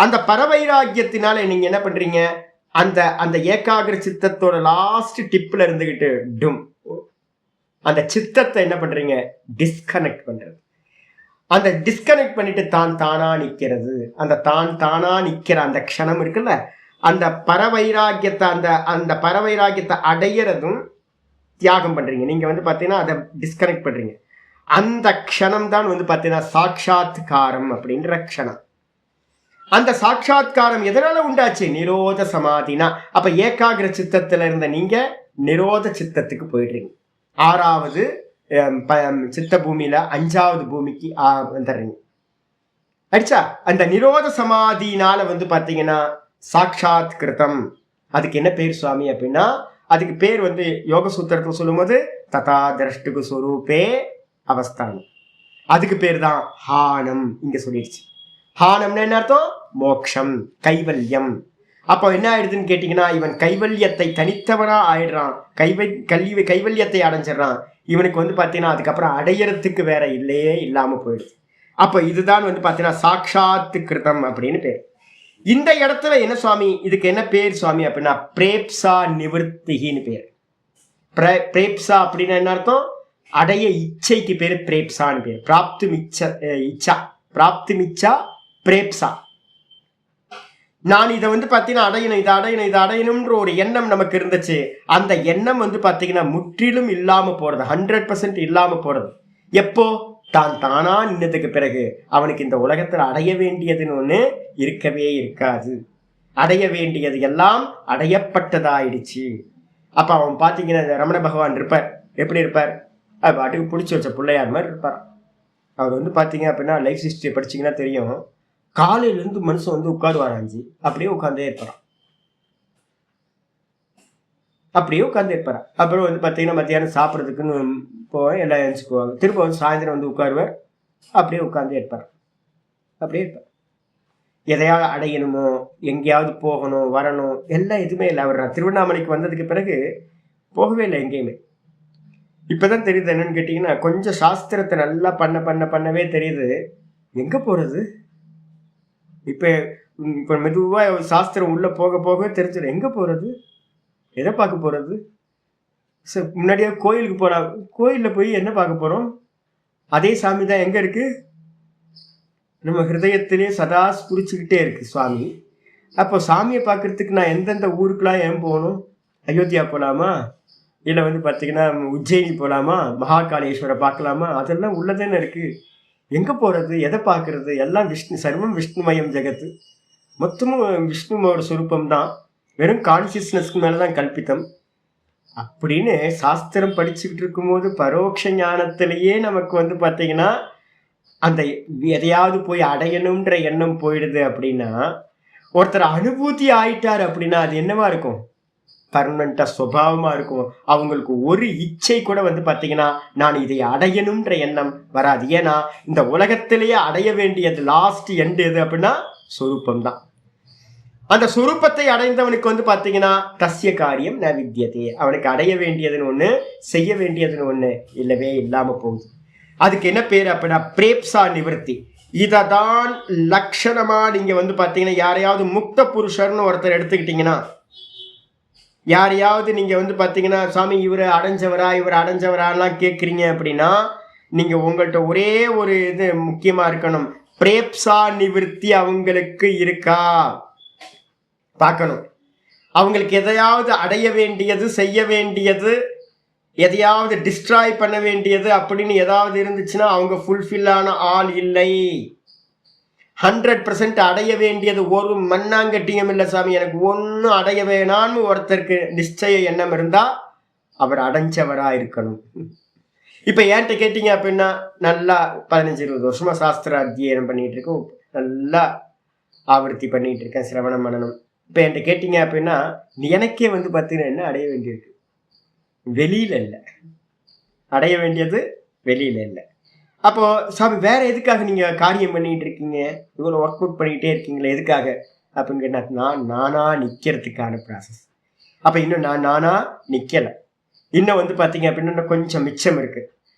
அந்த பரவைராக்கியத்தினால நீங்க என்ன பண்றீங்க? அந்த அந்த ஏகாகிர சித்தத்தோட லாஸ்ட் டிப்ல இருந்துகிட்டு அந்த சித்தத்தை என்ன பண்றீங்க? டிஸ்கனெக்ட் பண்றது. அந்த டிஸ்கனெக்ட் பண்ணிட்டு தான் தானா நிக்கிறது. அந்த தான் தானா நிக்கிற அந்த க்ஷணம் இருக்குல்ல, அந்த பரவைராக்கியத்தை அந்த பரவைராக்கியத்தை அடையிறதும் தியாகம் பண்றீங்க. நீங்க வந்து பாத்தீங்கன்னா அதை டிஸ்கனெக்ட் பண்றீங்க. அந்த க்ஷணம் தான் வந்து பாத்தீங்கன்னா சாட்சாத்காரம் அப்படின்ற க்ஷணம். அந்த சாட்சாத்காரம் எதனால உண்டாச்சு? நிரோத சமாதினா. அப்ப ஏகாகிர சித்தத்துல இருந்த நீங்க நிரோத சித்தத்துக்கு போயிடுறீங்க. 6வது சித்த பூமியில 5வது பூமிக்கு வந்துடுறீங்க. அடிச்சா அந்த நிரோத சமாதினால வந்து பாத்தீங்கன்னா சாட்சாத் கிருதம். அதுக்கு என்ன பேர் சுவாமி அப்படின்னா, அதுக்கு பேர் வந்து யோக சூத்திரத்தில் சொல்லும் போது ததா திரஷ்டுகு ஸ்வரூபே அவஸ்தானம். அதுக்கு பேர் தான் ஹானம். இங்க சொல்லிடுச்சு. ஹானம்னு என்ன அர்த்தம்? மோக்ஷம், கைவல்யம். அப்போ என்ன ஆயிடுதுன்னு கேட்டீங்கன்னா, இவன் கைவல்யத்தை தனித்தவனா ஆயிடுறான். கைவல்யத்தை அடைஞ்சிடறான். இவனுக்கு வந்து பாத்தீங்கன்னா அதுக்கப்புறம் அடையறதுக்கு வேற இல்லையே இல்லாம போயிடுது. அப்ப இதுதான் வந்து பாத்தீங்கன்னா சாட்சாத் கிருதம் அப்படின்னு பேர். இந்த இடத்துல என்ன சுவாமி, இதுக்கு என்ன பேர் சுவாமி அப்படின்னா பிரேப்சா நிவர்த்திகின்னு பேர். பிரேப்சா அப்படின்னா என்ன அர்த்தம்? அடைய இச்சைக்கு பேரு பிரேப்சான்னு பேர். பிராப்திமிச்சா பிரேப்சா. நான் இதை வந்து பாத்தீங்கன்னா இதை அடையணும்ன்ற ஒரு எண்ணம் நமக்கு இருந்துச்சு. அந்த எண்ணம் வந்து பாத்தீங்கன்னா முற்றிலும் இல்லாம போறது, 100% இல்லாம போறது. எப்போ? தான் தானா நின்னதுக்கு பிறகு அவனுக்கு இந்த உலகத்துல அடைய வேண்டியதுன்னு ஒண்ணு இருக்கவே இருக்காது. அடைய வேண்டியது எல்லாம் அடையப்பட்டதாயிடுச்சு. அப்ப அவன் பாத்தீங்கன்னா ரமண பகவான் இருப்பார். எப்படி இருப்பார்? அது பாட்டுக்கு பிடிச்சி வச்ச பிள்ளையார் மாதிரி இருப்பார். அவர் வந்து பாத்தீங்க அப்படின்னா லைஃப் ஹிஸ்டரி படிச்சீங்கன்னா தெரியும். காலையில இருந்து மனுஷன் வந்து உட்காருவாராஞ்சி, அப்படியே உட்கார்ந்தே இருப்பாரான். அப்புறம் வந்து பாத்தீங்கன்னா மத்தியானம் சாப்பிட்றதுக்குன்னு போவேன், எல்லாம் எழுந்துக்குவாங்க. திரும்ப வந்து சாயந்தரம் வந்து உட்காருவார், அப்படியே உட்கார்ந்தே இருப்பார். எதையாவது அடையணுமோ, எங்கேயாவது போகணும் வரணும், எல்லாம் எதுவுமே இல்லை. அவர் திருவண்ணாமலைக்கு வந்ததுக்கு பிறகு போகவே இல்லை எங்கேயுமே. இப்பதான் தெரியுது என்னன்னு கேட்டீங்கன்னா, கொஞ்சம் சாஸ்திரத்தை நல்லா பண்ணவே தெரியுது. எங்க போறது? இப்ப மெதுவா சாஸ்திரம் உள்ள போக போக தெரிஞ்சிடும் எங்க போறது, எதை பார்க்க போறது. முன்னாடியே கோயிலுக்கு போறா, கோயில்ல போய் என்ன பார்க்க போறோம்? அதே சாமி தான் எங்க இருக்கு? நம்ம ஹிருதயத்திலே சதா ஸ்புரிச்சுக்கிட்டே இருக்கு சுவாமி. அப்போ சாமியை பார்க்கறதுக்கு நான் எந்தெந்த ஊருக்குலாம் ஏன் போகணும்? அயோத்தியா போலாமா? இல்லை வந்து பார்த்தீங்கன்னா உஜ்ஜயினி போகலாமா, மகாகாளேஸ்வரை பார்க்கலாமா, அதெல்லாம் உள்ளதானே இருக்கு. எங்கே போகிறது, எதை பார்க்கறது, எல்லாம் விஷ்ணு, சர்வம் விஷ்ணுமயம் ஜெகத்து, மொத்தமும் விஷ்ணுவோட சுரூபம் தான், வெறும் கான்சியஸ்னஸ்க்கு மேலே தான் கல்பித்தம் அப்படின்னு சாஸ்திரம் படிச்சுக்கிட்டு இருக்கும்போது பரோட்ச ஞானத்திலேயே நமக்கு வந்து பார்த்தீங்கன்னா அந்த எதையாவது போய் அடையணுன்ற எண்ணம் போயிடுது. அப்படின்னா ஒருத்தர் அனுபூதி ஆயிட்டார் அப்படின்னா அது என்னவா இருக்கும், பர்மனண்டா சுபாவமா இருக்கும். அவங்களுக்கு ஒரு இச்சை கூட வந்து பார்த்தீங்கன்னா நான் இதை அடையணுன்ற எண்ணம் வராது. ஏன்னா இந்த உலகத்திலேயே அடைய வேண்டியது லாஸ்ட் எண்டு எது அப்படின்னா சொரூபம் தான். அந்த சுரூபத்தை அடைந்தவனுக்கு வந்து பார்த்தீங்கன்னா தஸ்ய காரியம் ந வித்யதே, அவனுக்கு அடைய வேண்டியதுன்னு ஒன்று, செய்ய வேண்டியதுன்னு ஒன்று இல்லவே இல்லாமல் போகுது. அதுக்கு என்ன பேர் அப்படின்னா பிரேப்சா நிவர்த்தி. இதை தான் லட்சணமாக நீங்கள் வந்து பார்த்தீங்கன்னா யாரையாவது முக்த புருஷர்னு ஒருத்தர் எடுத்துக்கிட்டிங்கன்னா, யாரையாவது நீங்கள் வந்து பார்த்தீங்கன்னா சாமி இவர் அடைஞ்சவரா இவர் அடைஞ்சவராலாம் கேட்குறீங்க அப்படின்னா நீங்கள் உங்கள்கிட்ட ஒரே ஒரு இது முக்கியமாக இருக்கணும், பிரேப்சா நிவர்த்தி அவங்களுக்கு இருக்கா பார்க்கணும். அவங்களுக்கு எதையாவது அடைய வேண்டியது, செய்ய வேண்டியது, எதையாவது டிஸ்ட்ராய் பண்ண வேண்டியது அப்படின்னு ஏதாவது இருந்துச்சுன்னா அவங்க ஃபுல்ஃபில்லான ஆள் இல்லை. 100% அடைய வேண்டியது ஒரு மண்ணாங்கட்டியும் இல்லை சாமி, எனக்கு ஒன்றும் அடைய வேணான்னு ஒருத்தருக்கு நிச்சய எண்ணம் இருந்தால் அவர் அடைஞ்சவராக இருக்கணும். இப்போ ஏன்ட்ட கேட்டீங்க அப்படின்னா நல்லா 15-20 வருஷமாக சாஸ்திர அத்தியனம் பண்ணிகிட்டு இருக்கேன், நல்லா ஆவர்த்தி பண்ணிகிட்டு இருக்கேன், சிரவணம் பண்ணணும். இப்போ என்கிட்ட கேட்டீங்க அப்படின்னா எனக்கே வந்து பார்த்தீங்கன்னா என்ன அடைய வேண்டியிருக்கு, வெளியில் இல்லை, அடைய வேண்டியது வெளியில் இல்லை. அப்போது சாமி வேறு எதுக்காக நீங்கள் காரியம் பண்ணிகிட்டு இருக்கீங்க, இவ்வளோ ஒர்க் அவுட் பண்ணிக்கிட்டே இருக்கீங்களே எதுக்காக அப்படின்னு கேட்டால் நானாக நிற்கிறதுக்கான ப்ராசஸ். அப்போ இன்னும் நானாக நிற்கலை, இன்னும் வந்து பார்த்தீங்க அப்படின்னா கொஞ்சம் மிச்சம் இருக்குது.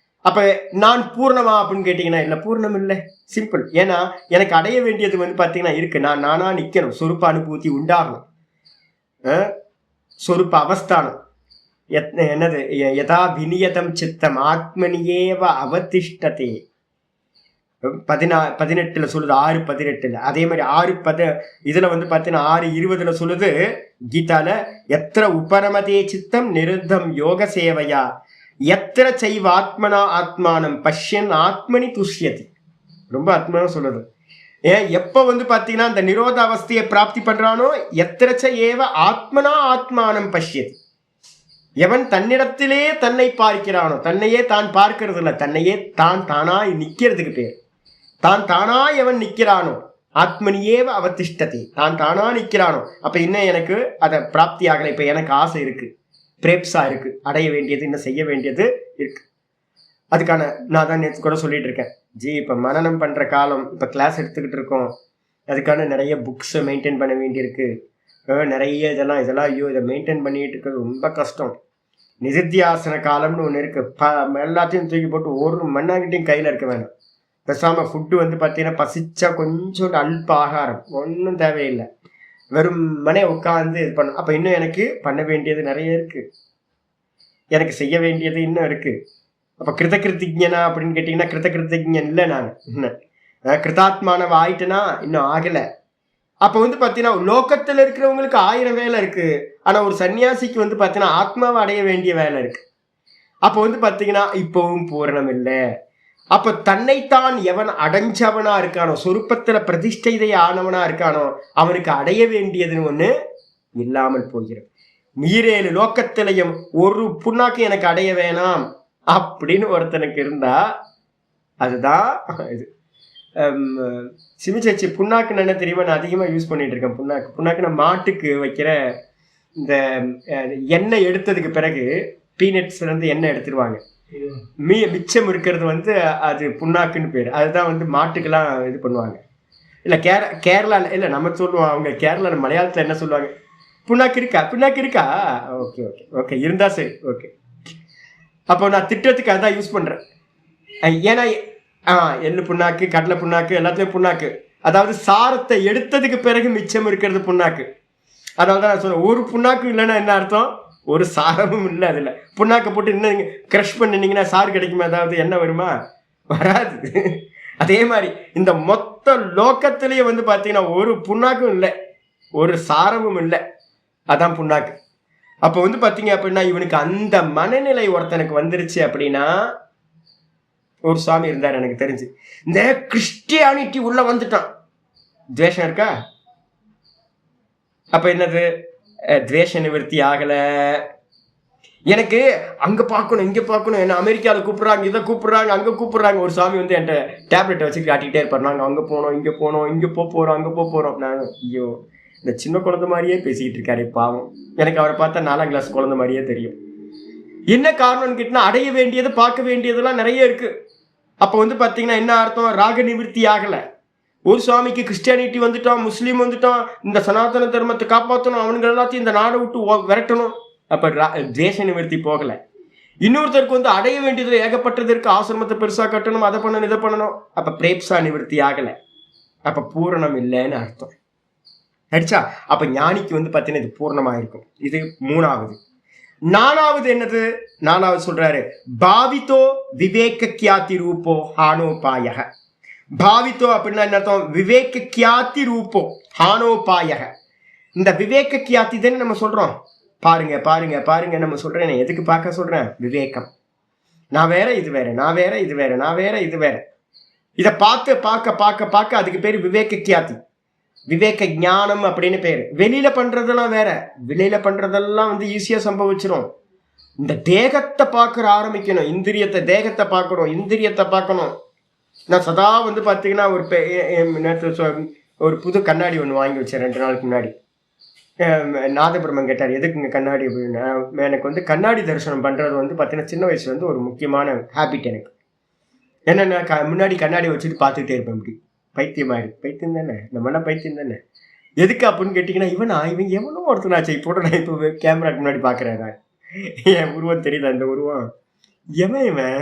அப்போ நான் பூர்ணமா அப்படின்னு கேட்டிங்கன்னா இல்லை, பூர்ணம் இல்லை, சிம்பிள். ஏன்னா எனக்கு அடைய வேண்டியது வந்து பார்த்தீங்கன்னா இருக்குது, நானாக நிற்கணும், சொரூப அனுபூதி உண்டாகணும், சொரூப அவஸ்தானம் என்னது யதா விநியதம் சித்தம் ஆத்மனியேவ அவதிஷ்டதே 18 சொல்லுது, 6:18. அதே மாதிரி 6:10 இதில் வந்து பார்த்தீங்கன்னா 6:20 சொல்லுது கீதால, எத்திர உபரமதே சித்தம் நிருத்தம் யோக சேவையா எத்திர செய்வ ஆத்மனா ஆத்மானம் பஷ்யன் ஆத்மனி துஷ்யதி. ரொம்ப ஆத்மானம் சொல்லுது. ஏன் எப்போ வந்து பார்த்தீங்கன்னா அந்த நிரோத அவஸ்தையை பிராப்தி பண்ணுறானோ எத்திரச்ச ஏவ ஆத்மனா ஆத்மானம் பஷ்யதி, எவன் தன்னிடத்திலே தன்னை பார்க்கிறானோ, தன்னையே தான் பார்க்கறது இல்லை, தன்னையே தானாய் நிற்கிறதுக்கு பேர், தானா எவன் நிற்கிறானோ ஆத்மனியேவ அவதிஷ்டதி, தானா நிற்கிறானோ. அப்போ இன்னும் எனக்கு அதை பிராப்தி ஆகலை, இப்போ எனக்கு ஆசை இருக்குது, பிரேப்ஸா இருக்குது, அடைய வேண்டியது, இன்னும் செய்ய வேண்டியது இருக்குது. அதுக்கான நான் தான் நேற்று கூட சொல்லிட்டு இருக்கேன் ஜி, இப்போ மனனம் பண்ணுற காலம், இப்போ கிளாஸ் எடுத்துக்கிட்டு இருக்கோம், அதுக்கான நிறைய புக்ஸை மெயின்டைன் பண்ண வேண்டியிருக்கு, நிறைய இதெல்லாம் ஐயோ இதை மெயின்டைன் பண்ணிட்டு இருக்கிறது ரொம்ப கஷ்டம். நிதித்தியாசன காலம்னு ஒன்று இருக்குது, எல்லாத்தையும் தூக்கி போட்டு ஒரு மண்ணாங்கிட்டையும் கையில் இருக்க வேணும். பேசாமல் ஃபுட்டு வந்து பார்த்தீங்கன்னா பசிச்சா கொஞ்சம் அல்ப ஆகாரம், ஒன்றும் தேவையில்லை, வெறும் மனே உட்காந்து இது பண்ணணும். அப்போ இன்னும் எனக்கு பண்ண வேண்டியது நிறைய இருக்குது, எனக்கு செய்ய வேண்டியது இன்னும் இருக்குது. அப்போ கிருதகிருத்திஜனா அப்படின்னு கேட்டிங்கன்னா கிருதகிருத்திஜன் இல்லை, நான் கிருதாத்மானவ ஆயிட்டேன்னா இன்னும் ஆகலை. அப்போ வந்து பார்த்தீங்கன்னா லோகத்தில் இருக்கிறவங்களுக்கு 1000 வேலை இருக்குது, ஆனால் ஒரு சன்னியாசிக்கு வந்து பார்த்தீங்கன்னா ஆத்மாவை அடைய வேண்டிய வேலை இருக்குது. அப்போ வந்து பார்த்தீங்கன்னா இப்போவும் பூரணம் இல்லை. அப்போ தன்னைத்தான் எவன் அடைஞ்சவனா இருக்கானோ, சொரூபத்தில் பிரதிஷ்டை ஆனவனா இருக்கானோ அவனுக்கு அடைய வேண்டியதுன்னு ஒன்று இல்லாமல் போகிறது. 7 லோக்கத்திலையும் ஒரு புண்ணாக்கு எனக்கு அடைய வேணாம் அப்படின்னு ஒருத்தனுக்கு இருந்தா அதுதான் இது. சிமிச்சச்சி புண்ணாக்கு என்ன தெரியுமா, நான் அதிகமாக யூஸ் பண்ணிட்டு இருக்கேன். புண்ணாக்கு நான் மாட்டுக்கு வைக்கிற இந்த எண்ணெய் எடுத்ததுக்கு பிறகு பீனட்ஸ்ல இருந்து எண்ணெய் எடுத்துருவாங்க, மிச்சம் இருக்கிறது வந்து அது புண்ணாக்குன்னு பேர். அதுதான் வந்து மாட்டுக்கெல்லாம் இது பண்ணுவாங்க. இல்லை கேரளாவில் இல்லை நம்ம சொல்லுவோம், அவங்க கேரளாவில் மலையாளத்தில் என்ன சொல்லுவாங்க, புண்ணாக்கு இருக்கா, ஓகே ஓகே ஓகே இருந்தா சரி ஓகே. அப்போ நான் திட்டத்துக்கு அதான் யூஸ் பண்ணுறேன். ஏன்னா எள்ளு புண்ணாக்கு, கடலை புண்ணாக்கு, எல்லாத்துலேயும் புண்ணாக்கு, அதாவது சாரத்தை எடுத்ததுக்கு பிறகு மிச்சம் இருக்கிறது புண்ணாக்கு. அதாவது தான் நான் சொல்கிறேன், ஒரு புண்ணாக்கு இல்லைன்னா என்ன அர்த்தம், ஒரு சாரமும் இல்லை. அதில் புண்ணாக்கை போட்டு இன்னும் நீங்கள் க்ரஷ் பண்ணினீங்கன்னா சாறு கிடைக்குமா, அதாவது என்ன வருமா, வராது. அதே மாதிரி இந்த மொத்த லோக்கத்திலேயே வந்து பார்த்தீங்கன்னா ஒரு புண்ணாக்கும் இல்லை, ஒரு சாரமும் இல்லை, அதான் புண்ணாக்கு. அப்ப வந்து பாத்தீங்க அப்படின்னா இவனுக்கு அந்த மனநிலை ஒருத்தனுக்கு வந்துருச்சு அப்படின்னா, ஒரு சுவாமி இருந்தார் எனக்கு தெரிஞ்சு, இந்த கிறிஸ்டியானிட்டி உள்ள வந்துட்டான், துவேஷம் இருக்கா? அப்ப என்னது, துவேஷ நிவர்த்தி ஆகல. எனக்கு அங்க பார்க்கணும் இங்க பார்க்கணும், என்ன அமெரிக்காவில் கூப்பிடுறாங்க, இதை கூப்பிடுறாங்க, அங்க கூப்பிடுறாங்க. ஒரு சாமி வந்து என்கிட்ட டேப்லெட்டை வச்சு காட்டிக்கிட்டே இருப்பாரு, நாங்க அங்க போனோம் இங்க போனோம் இங்க போறோம் அங்க போறோம். நான் ஐயோ இந்த சின்ன குழந்தை மாதிரியே பேசிக்கிட்டு இருக்காரு பாவம். எனக்கு அவரை பார்த்தா 4ஆம் கிளாஸ் குழந்தை மாதிரியே தெரியும். என்ன காரணம்னு கேட்டா, அடைய வேண்டியது பார்க்க வேண்டியதெல்லாம் நிறைய இருக்கு. அப்ப வந்து பாத்தீங்கன்னா என்ன அர்த்தம், ராக நிவர்த்தி ஆகல. ஒரு சுவாமிக்கு கிறிஸ்டியானிட்டி வந்துட்டான், முஸ்லீம் வந்துட்டான், இந்த சனாதன தர்மத்தை காப்பாற்றணும், அவனுங்க எல்லாத்தையும் இந்த நாடை விட்டு விரட்டணும். அப்ப துவேஷ நிவர்த்தி போகல. இன்னொருத்தருக்கு வந்து அடைய வேண்டியது ஏகப்பட்டது இருக்கு, ஆசிரமத்தை பெருசா கட்டணும், அதை பண்ணணும் இதை பண்ணணும். அப்ப பிரேப்சா நிவர்த்தி ஆகல, அப்ப பூரணம் இல்லைன்னு அர்த்தம். அடிச்சா அப்ப ஞானிக்கு வந்து பாத்தீங்கன்னா இது பூர்ணமா இருக்கும். இது 3வது. 4வது என்னது, 4வது சொல்றாரு, பாவித்தோ விவேக கியாதி ரூபோ ஹானோபாயக. பாவித்தோ அப்படின்னா என்ன அர்த்தம், விவேக கியாதி ரூபோ ஹானோபாயக. இந்த விவேக கியாதி தானே நம்ம சொல்றோம், பாருங்க பாருங்க பாருங்க நம்ம சொல்றேன். எதுக்கு பார்க்க சொல்றேன், விவேகம். நான் வேற இது வேற, நான் வேற இது வேற, நான் வேற இது வேற. இதை பார்த்து பார்க்க பார்க்க பார்க்க அதுக்கு பேரு விவேக கியாதி, விவேக ஞானம் அப்படின்னு பேரு. வெளியில பண்றதெல்லாம் வேற, வெளியில பண்றதெல்லாம் வந்து ஈஸியா சம்பவிச்சிடும். இந்த தேகத்தை பார்க்க ஆரம்பிக்கணும், இந்திரியத்தை, தேகத்தை பார்க்கணும், இந்திரியத்தை பார்க்கணும். நான் சதா வந்து பாத்தீங்கன்னா ஒரு புது கண்ணாடி ஒன்று வாங்கி வச்சேன் 2 நாளுக்கு முன்னாடி. நாதபிரமன் கேட்டார், எதுக்குங்க கண்ணாடி அப்படின்னா, எனக்கு வந்து கண்ணாடி தரிசனம் பண்றது வந்து பாத்தீங்கன்னா சின்ன வயசுல இருந்து ஒரு முக்கியமான ஹேபிட் எனக்கு. என்னன்னா முன்னாடி கண்ணாடி வச்சுட்டு பார்த்துக்கிட்டே இருப்பேன். இப்படி பைத்தியமாயிரு, பைத்தியம் தானே நம்மளாம், பைத்தியம் தானே. எதுக்கு அப்படின்னு கேட்டீங்கன்னா, இவன் எவனோ ஒருத்தனாச்சு இப்போ நான் இப்போ கேமராக்கு முன்னாடி பாக்குறேன், என் உருவம் தெரியுதா, இந்த உருவம் இவன்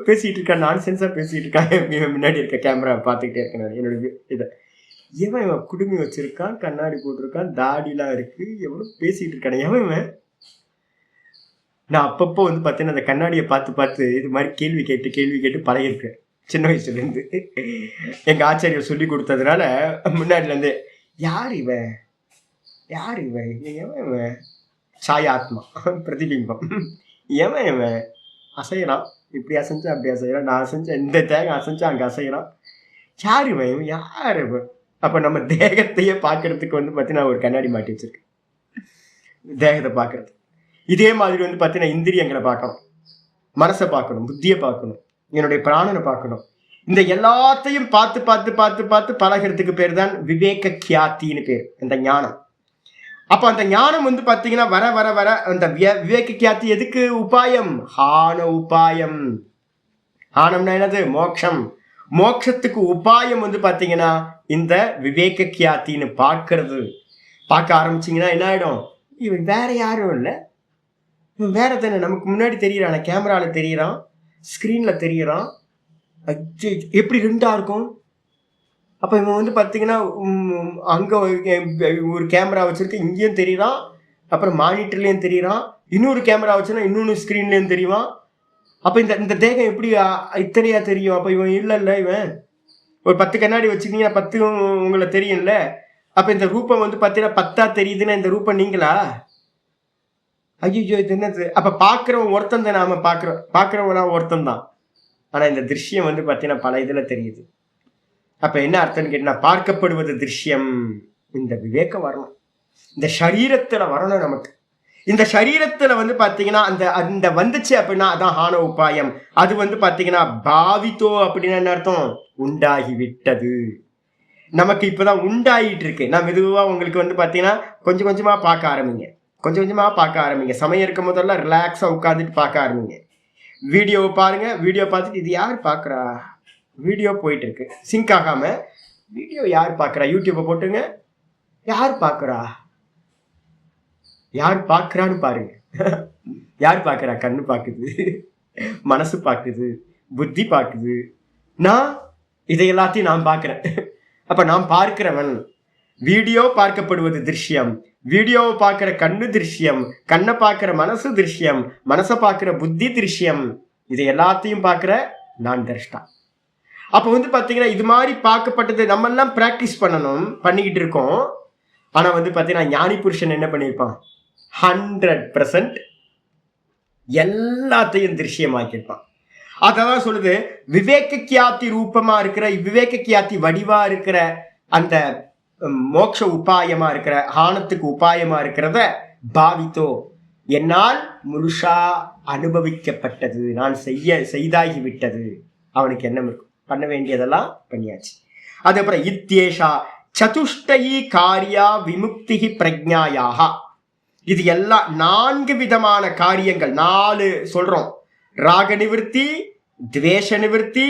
பேசிட்டு இருக்கான், நான் சென்ஸா பேசிட்டு இருக்கான், முன்னாடி இருக்க கேமரா பார்த்துக்கிட்டே இருக்கேன். என்னோட இதை இவன் குடுமி வச்சிருக்கான், கண்ணாடி போட்டிருக்கான், தாடிலாம் இருக்கு, எவ்வளவு பேசிட்டு இருக்கானே இவன். நான் அப்பப்போ வந்து பார்த்தீங்கன்னா அந்த கண்ணாடியை பார்த்து பார்த்து இது மாதிரி கேள்வி கேட்டு பழகிருக்கேன் சின்ன வயசுல இருந்து. எங்க ஆச்சாரியர் சொல்லி கொடுத்ததுனால முன்னாடில இருந்து, யார் இவன் எவன் சாயாத்மா பிரதிபிம்பம், எவன் அசையறான், இப்படி அசைஞ்சா அப்படி அசையறான், நான் அசைஞ்சா இந்த தேகம் அசைஞ்சா அங்க அசையறான், யார் இவன். அப்ப நம்ம தேகத்தையே பார்க்கறதுக்கு வந்து பார்த்தீங்கன்னா ஒரு கண்ணாடி மாட்டி வச்சிருக்கேன், தேகத்தை பார்க்கறது. இதே மாதிரி வந்து பார்த்தீங்கன்னா இந்திரியங்களை பார்க்கணும், மனசை பார்க்கணும், புத்தியை பார்க்கணும், என்னுடைய பிராணனை பார்க்கணும். இந்த எல்லாத்தையும் பார்த்து பார்த்து பார்த்து பார்த்து பழகிறதுக்கு பேர் தான் விவேக கியாத்தின்னு பேர், இந்த ஞானம். அப்ப அந்த ஞானம் வந்து பாத்தீங்கன்னா வர வர வர அந்த விவேக கியாத்தி எதுக்கு உபாயம், ஹான உபாயம். ஹானம்னா என்னது, மோட்சம். மோட்சத்துக்கு உபாயம் வந்து பாத்தீங்கன்னா இந்த விவேக கியாத்தின்னு பார்க்க ஆரம்பிச்சிங்கன்னா என்ன ஆயிடும், இவன் வேற யாரும் இல்லை, இவன் வேற தானே, நமக்கு முன்னாடி தெரியறான், கேமரால தெரியறான், ஸ்கிரீன்ல தெரியறான், எப்படி 2ஆ இருக்கும். அப்ப இவன் வந்து பாத்தீங்கன்னா அங்க ஒரு கேமரா வச்சிருக்க, இங்கேயும் தெரியறான், அப்புறம் மானிட்டர்லயும் தெரியறான், இன்னொரு கேமரா வச்சுன்னா இன்னொன்னு ஸ்கிரீன்லயும் தெரியுவான். அப்ப இந்த தேகம் எப்படி இத்தனையா தெரியும். அப்ப இவன் இல்ல, இவன் ஒரு 10 கண்ணாடி வச்சிருந்தீங்கன்னா 10 உங்களை தெரியும்ல. அப்ப இந்த ரூபம் வந்து பாத்தீங்கன்னா 10ஆ தெரியுதுன்னா இந்த ரூபம் நீங்களா? ஐயோ இது என்னது. அப்ப பாக்குறவன் ஒருத்தன் தான், நாம பாக்குறவனா ஒருத்தன் தான். ஆனா இந்த திருஷ்யம் வந்து பாத்தீங்கன்னா பல இதுல தெரியுது. அப்ப என்ன அர்த்தம்னு கேட்டா, பார்க்கப்படுவது திருஷ்யம். இந்த விவேகம் வரணும், இந்த சரீரத்துல வரணும் நமக்கு. இந்த சரீரத்துல வந்து பாத்தீங்கன்னா அந்த வந்துச்சு அப்படின்னா அதான் ஹான உபாயம். அது வந்து பாத்தீங்கன்னா பாவித்தோ அப்படின்னா என்ன அர்த்தம், உண்டாகி விட்டது. நமக்கு இப்பதான் உண்டாயிட்டு இருக்கு. நான் மெதுவா உங்களுக்கு வந்து பாத்தீங்கன்னா கொஞ்சம் கொஞ்சமா பார்க்க ஆரம்பிங்க. சமயம் இருக்கும் போதெல்லாம் ரிலாக்ஸா உட்காந்துட்டு பார்க்க ஆரம்பிங்க. வீடியோவை பாருங்க, வீடியோ பார்த்துட்டு இது யார் பார்க்குறா, வீடியோ போயிட்டு இருக்கு சிங்க் ஆகாம, வீடியோ யார் பார்க்குறா, யூடியூப்பை போட்டுங்க, யார் பார்க்குறான்னு பாருங்க. யார் பார்க்குறா, கண்ணு பார்க்குது, மனசு பார்க்குது, புத்தி பார்க்குது, நான் இதை எல்லாத்தையும் நான் பார்க்குறேன். அப்ப நான் பார்க்கிறவன். வீடியோ பார்க்கப்படுவது திருஷ்யம், வீடியோவை பார்க்கிற கண்ணு திருஷ்யம், கண்ணை பார்க்கிற மனசு திருஷ்யம், மனசை பார்க்கிற புத்தி திருஷ்யம், இதை எல்லாத்தையும் பார்க்கிற நான் திரஷ்டா. அப்ப வந்து பாத்தீங்கன்னா இது மாதிரி பார்க்கப்பட்டது நம்ம எல்லாம் பிராக்டிஸ் பண்ணிக்கிட்டு இருக்கோம். ஆனா வந்து பாத்தீங்கன்னா ஞானி புருஷன் என்ன பண்ணியிருப்பான், 100% எல்லாத்தையும் திருஷ்யமாக்கியிருப்பான். அதான் சொல்லுது, விவேக கியாத்தி ரூபமா இருக்கிற, விவேக கியாத்தி வடிவா இருக்கிற அந்த மோட்ச உபாயமா இருக்கிற, ஹானத்துக்கு உபாயமா இருக்கிறத பாவித்தோ, என்னால் முழுஷா அனுபவிக்கப்பட்டது, நான் செய்தாகி விட்டது. அவனுக்கு எண்ணம் இருக்கும், பண்ண வேண்டியதெல்லாம் பண்ணியாச்சு. அதுக்கப்புறம் இத்யேஷா சதுஷ்டயி காரியா விமுக்தி பிரஜ்ஞாயாக. இது எல்லாம் 4 விதமான காரியங்கள், 4 சொல்றோம். ராக நிவர்த்தி, துவேஷ நிவர்த்தி,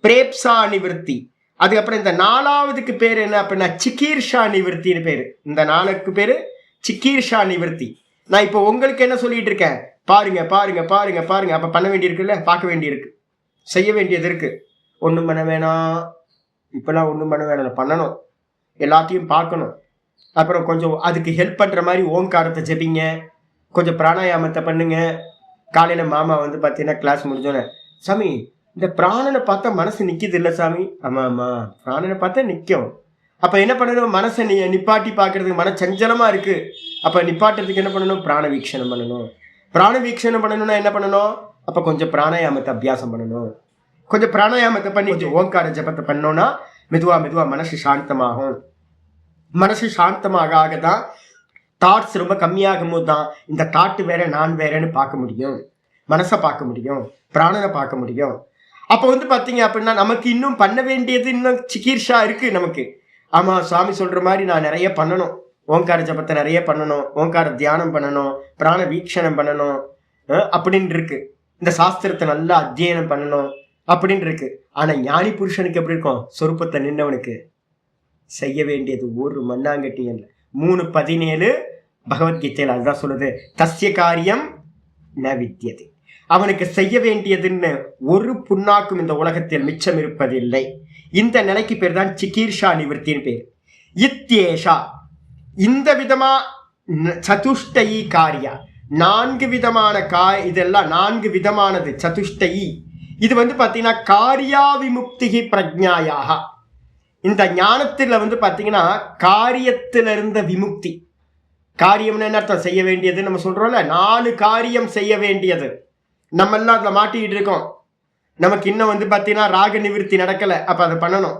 பிரேப்சா நிவர்த்தி. அதுக்கப்புறம் இந்த 4வதுக்கு பேர் என்ன அப்படின்னா சிகீர்ஷா நிவர்த்தின்னு பேரு. இந்த 4க்கு பேரு சிகீர்ஷா நிவர்த்தி. நான் இப்போ உங்களுக்கு என்ன சொல்லிட்டு இருக்கேன், பாருங்க பாருங்க பாருங்க பாருங்க. அப்ப பண்ண வேண்டியிருக்குல்ல, பார்க்க வேண்டியிருக்கு, செய்ய வேண்டியது இருக்கு. ஒன்றும் பண்ண வேணாம், இப்பெல்லாம் ஒன்றும் பண்ண வேணாம், பண்ணணும், எல்லாத்தையும் பார்க்கணும். அப்புறம் கொஞ்சம் அதுக்கு ஹெல்ப் பண்ற மாதிரி ஓங்காரத்தை ஜெபிங்க, கொஞ்சம் பிராணாயாமத்தை பண்ணுங்க. காலையில மாமா வந்து பார்த்தீங்கன்னா கிளாஸ் முடிஞ்சோன்னே, சாமி இந்த பிராணனை பார்த்தா மனசு நிற்கிது இல்லை சாமி. ஆமா ஆமா, பிராணனை பார்த்தா நிற்கும். அப்ப என்ன பண்ணணும், மனசை நிப்பாட்டி பார்க்கறதுக்கு மன சஞ்சலமா இருக்கு. அப்ப நிப்பாட்டுறதுக்கு என்ன பண்ணணும், பிராண வீக்ஷணம் பண்ணணும். பிராண வீக்ஷணம் பண்ணணும்னா என்ன பண்ணணும், அப்ப கொஞ்சம் பிராணாயாமத்தை அபியாசம் பண்ணணும். கொஞ்சம் பிராணாயாமத்தை பண்ணி ஓங்கார ஜபத்தை பண்ணோம்னா மெதுவா மெதுவா மனசு சாந்தமாகும். மனசு சாந்தமாக தான் தாட்ஸ் ரொம்ப கம்மியாகும் போது தான் இந்த தாட்டு வேற நான் வேறன்னு பார்க்க முடியும், மனசை பார்க்க முடியும், பிராணனை பார்க்க முடியும். அப்போ வந்து பார்த்தீங்க அப்படின்னா நமக்கு இன்னும் பண்ண வேண்டியது இன்னும் சிகிச்சா இருக்கு நமக்கு. ஆமா, சுவாமி சொல்ற மாதிரி நான் நிறைய பண்ணணும், ஓங்கார ஜபத்தை நிறைய பண்ணணும், ஓங்கார தியானம் பண்ணணும், பிராண வீக்ஷணம் பண்ணணும் அப்படின்னு இருக்கு. இந்த சாஸ்திரத்தை நல்லா அத்தியனம் பண்ணணும் அப்படின்னு இருக்கு. ஆனா ஞானி புருஷனுக்கு எப்படி இருக்கும், சொருப்பத்தை நின்றவனுக்கு செய்ய வேண்டியது ஒரு மண்ணாங்கட்டி இல்லை. 3:17 பகவத்கீதையில் அதுதான் சொல்லுது, தஸ்ய காரியம் ந வித்யதே. அவனுக்கு செய்ய வேண்டியதுன்னு ஒரு புண்ணாக்கும் இந்த உலகத்தில் மிச்சம் இருப்பதில்லை. இந்த நிலைக்கு பேர் தான் சிகீர்ஷா நிவர்த்தின்னு பேர். இத்யேஷா, இந்த விதமா சதுஷ்டயி காரியா, 4 விதமான இதெல்லாம் 4 விதமானது சதுஷ்டயி. இது வந்து பார்த்தீங்கன்னா காரியா விமுக்தி பிரஜ்ஞாயாக. இந்த ஞானத்துல வந்து பார்த்தீங்கன்னா காரியத்துல இருந்த விமுக்தி. காரியம்னு என்ன அர்த்தம், செய்ய வேண்டியது. நம்ம சொல்றோம்ல 4 காரியம் செய்ய வேண்டியது, நம்ம எல்லாம் அதில் மாட்டிக்கிட்டு இருக்கோம். நமக்கு இன்னும் வந்து பார்த்தீங்கன்னா ராக நிவர்த்தி நடக்கலை, அப்போ அதை பண்ணணும்.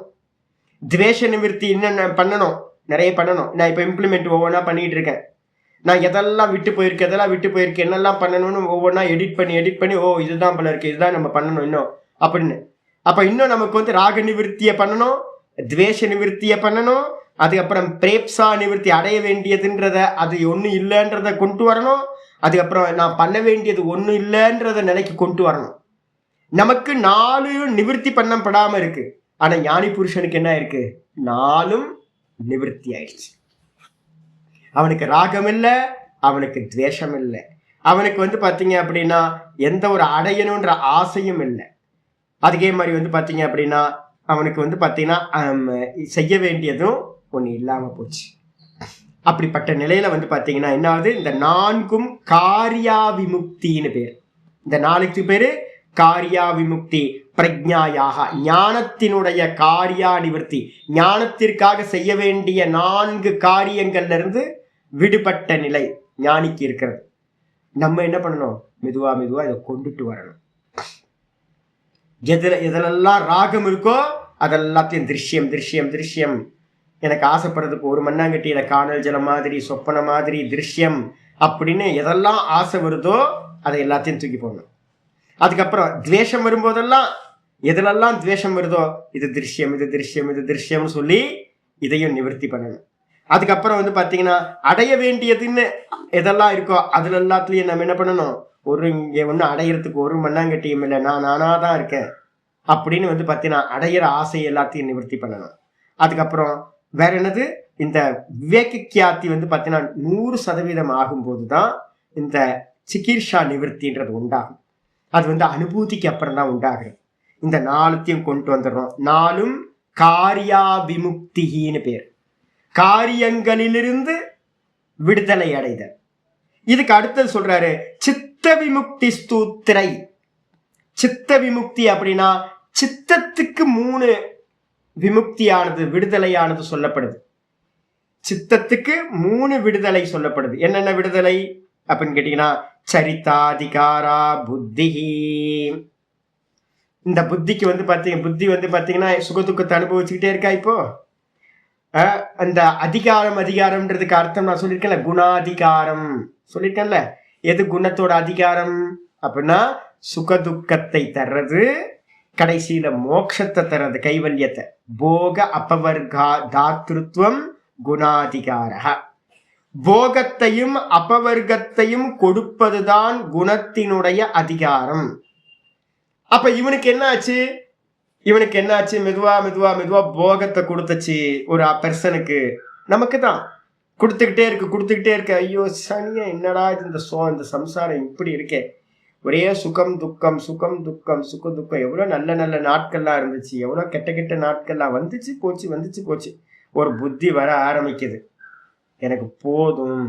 துவேஷ நிவர்த்தி இன்னும் பண்ணணும், நிறைய பண்ணணும். நான் இப்போ இம்ப்ளிமெண்ட் ஒவ்வொன்றா பண்ணிட்டு இருக்கேன். நான் எதெல்லாம் விட்டு போயிருக்கேன், என்னெல்லாம் பண்ணணும்னு ஒவ்வொன்றா எடிட் பண்ணி ஓ இதுதான் போல இருக்கு, இதுதான் நம்ம பண்ணணும் இன்னும் அப்படின்னு. அப்போ இன்னும் நமக்கு வந்து ராக நிவர்த்தியை பண்ணணும், துவேஷ நிவர்த்தியை பண்ணணும், அதுக்கப்புறம் பிரேப்சா நிவர்த்தி அடைய வேண்டியதுன்றத அது ஒன்றும் இல்லைன்றத கொண்டு வரணும். அதுக்கப்புறம் நான் பண்ண வேண்டியது ஒன்றும் இல்லைன்றத நிலைக்கு கொண்டு வரணும். நமக்கு 4 நிவர்த்தி பண்ணப்படாம இருக்கு. ஆனா ஞானி புருஷனுக்கு என்ன இருக்கு, 4ம் நிவர்த்தி ஆயிடுச்சு. அவனுக்கு ராகம் இல்லை, அவனுக்கு துவேஷம் இல்லை, அவனுக்கு வந்து பார்த்தீங்க அப்படின்னா எந்த ஒரு அடையணுன்ற ஆசையும் இல்லை. அதுக்கே மாதிரி வந்து பார்த்தீங்க அப்படின்னா அவனுக்கு வந்து பார்த்தீங்கன்னா செய்ய வேண்டியதும் ஒன்று இல்லாமல் போச்சு. அப்படிப்பட்ட நிலையில வந்து பார்த்தீங்கன்னா என்னாவது, இந்த 4ம் காரியா விமுக்தின்னு பேர். இந்த 4க்கு பேரு காரியா விமுக்தி பிரஜ்ஞாயாக, ஞானத்தினுடைய காரியா நிவர்த்தி. ஞானத்திற்காக செய்ய வேண்டிய 4 காரியங்கள்ல இருந்து விடுபட்ட நிலை ஞானிக்கு இருக்கிறது. நம்ம என்ன பண்ணணும், மெதுவா மெதுவா இதை கொண்டுட்டு வரணும். எதெல்லாம் ராகம் இருக்கோ அதெல்லாத்தையும் திருஷ்யம் திருஷ்யம் திருஷ்யம். எனக்கு ஆசைப்படுறதுக்கு ஒரு மண்ணாங்கட்டியில காணல் ஜலம் மாதிரி, சொப்பன மாதிரி திருஷ்யம் அப்படின்னு எதெல்லாம் ஆசை வருதோ அதை எல்லாத்தையும் தூக்கி போடணும். அதுக்கப்புறம் துவேஷம் வரும்போதெல்லாம் எதுலெல்லாம் துவேஷம் வருதோ இது திருஷ்யம் இது திருஷ்யம் இது திருஷ்யம்னு சொல்லி இதையும் நிவர்த்தி பண்ணணும். அதுக்கப்புறம் வந்து பார்த்தீங்கன்னா அடைய வேண்டியதுன்னு எதெல்லாம் இருக்கோ அதுல எல்லாத்துலயும் நம்ம என்ன பண்ணணும், இங்கே ஒன்றும் அடையிறதுக்கு ஒரு மண்ணாங்கட்டியும் இல்லை, நான் நானாக தான் இருக்கேன் அப்படின்னு வந்து பார்த்தீங்கன்னா அடையிற ஆசை எல்லாத்தையும் நிவர்த்தி பண்ணணும். அதுக்கப்புறம் வேற என்னது, இந்த விவேக கியாத்தி வந்து பார்த்தீங்கன்னா 100% ஆகும்போது தான் இந்த சிகிச்சா நிவர்த்தின்றது உண்டாகும். அது வந்து அனுபூதிக்கு அப்புறம் தான் உண்டாகிறது. இந்த 4த்தையும் கொண்டு வந்துடுறோம். 4ம் காரியா விமுக்தின்னு பேர், காரியங்களிலிருந்து விடுதலை அடைதல். இதுக்கு அடுத்தது சொல்றாரு சித்த விமுக்தி ஸ்தூத்திரை. சித்த விமுக்தி அப்படின்னா சித்தத்துக்கு 3 விமுக்தியானது விடுதலையானது சொல்லப்படுது. சித்தத்துக்கு 3 விடுதலை சொல்லப்படுது. என்னென்ன விடுதலை, அப்படின்னு கேட்டீங்கன்னா சரிதாதிகாரா புத்தி. இந்த புத்திக்கு வந்து புத்தி வந்து பாத்தீங்கன்னா சுகதுக்கத்தை அனுபவிச்சுக்கிட்டே இருக்கா. இப்போ அந்த அதிகாரம்ன்றதுக்கு அர்த்தம் நான் சொல்லியிருக்கேன்ல, குணாதிகாரம் சொல்லியிருக்கேன்ல. எது குணத்தோட அதிகாரம் அப்படின்னா சுகதுக்கத்தை தர்றது, கடைசியில மோட்சத்தை தர்றது, கைவல்யத்தை. போக அபவர்கா தாத்ருத்வம் குணாதிகார. போகத்தையும் அபவர்க்கத்தையும் கொடுப்பதுதான் குணத்தினுடைய அதிகாரம். அப்ப இவனுக்கு என்ன ஆச்சு? மெதுவா மெதுவா மெதுவா போகத்தை கொடுத்துச்சு ஒரு பர்சனுக்கு. நமக்கு தான் கொடுத்துக்கிட்டே இருக்கு. ஐயோ சனியா, என்னடா இது, இந்த சம்சாரம் இப்படி இருக்கே, ஒரே சுகம் துக்கம் சுகம் துக்கம் சுக துக்கம். எவ்வளவு நல்ல நல்ல நாட்கள்லாம் இருந்துச்சு, எவ்வளவு கெட்ட கெட்ட நாட்கள்லாம் வந்துச்சு போச்சு. ஒரு புத்தி வர ஆரம்பிக்குது, எனக்கு போதும்,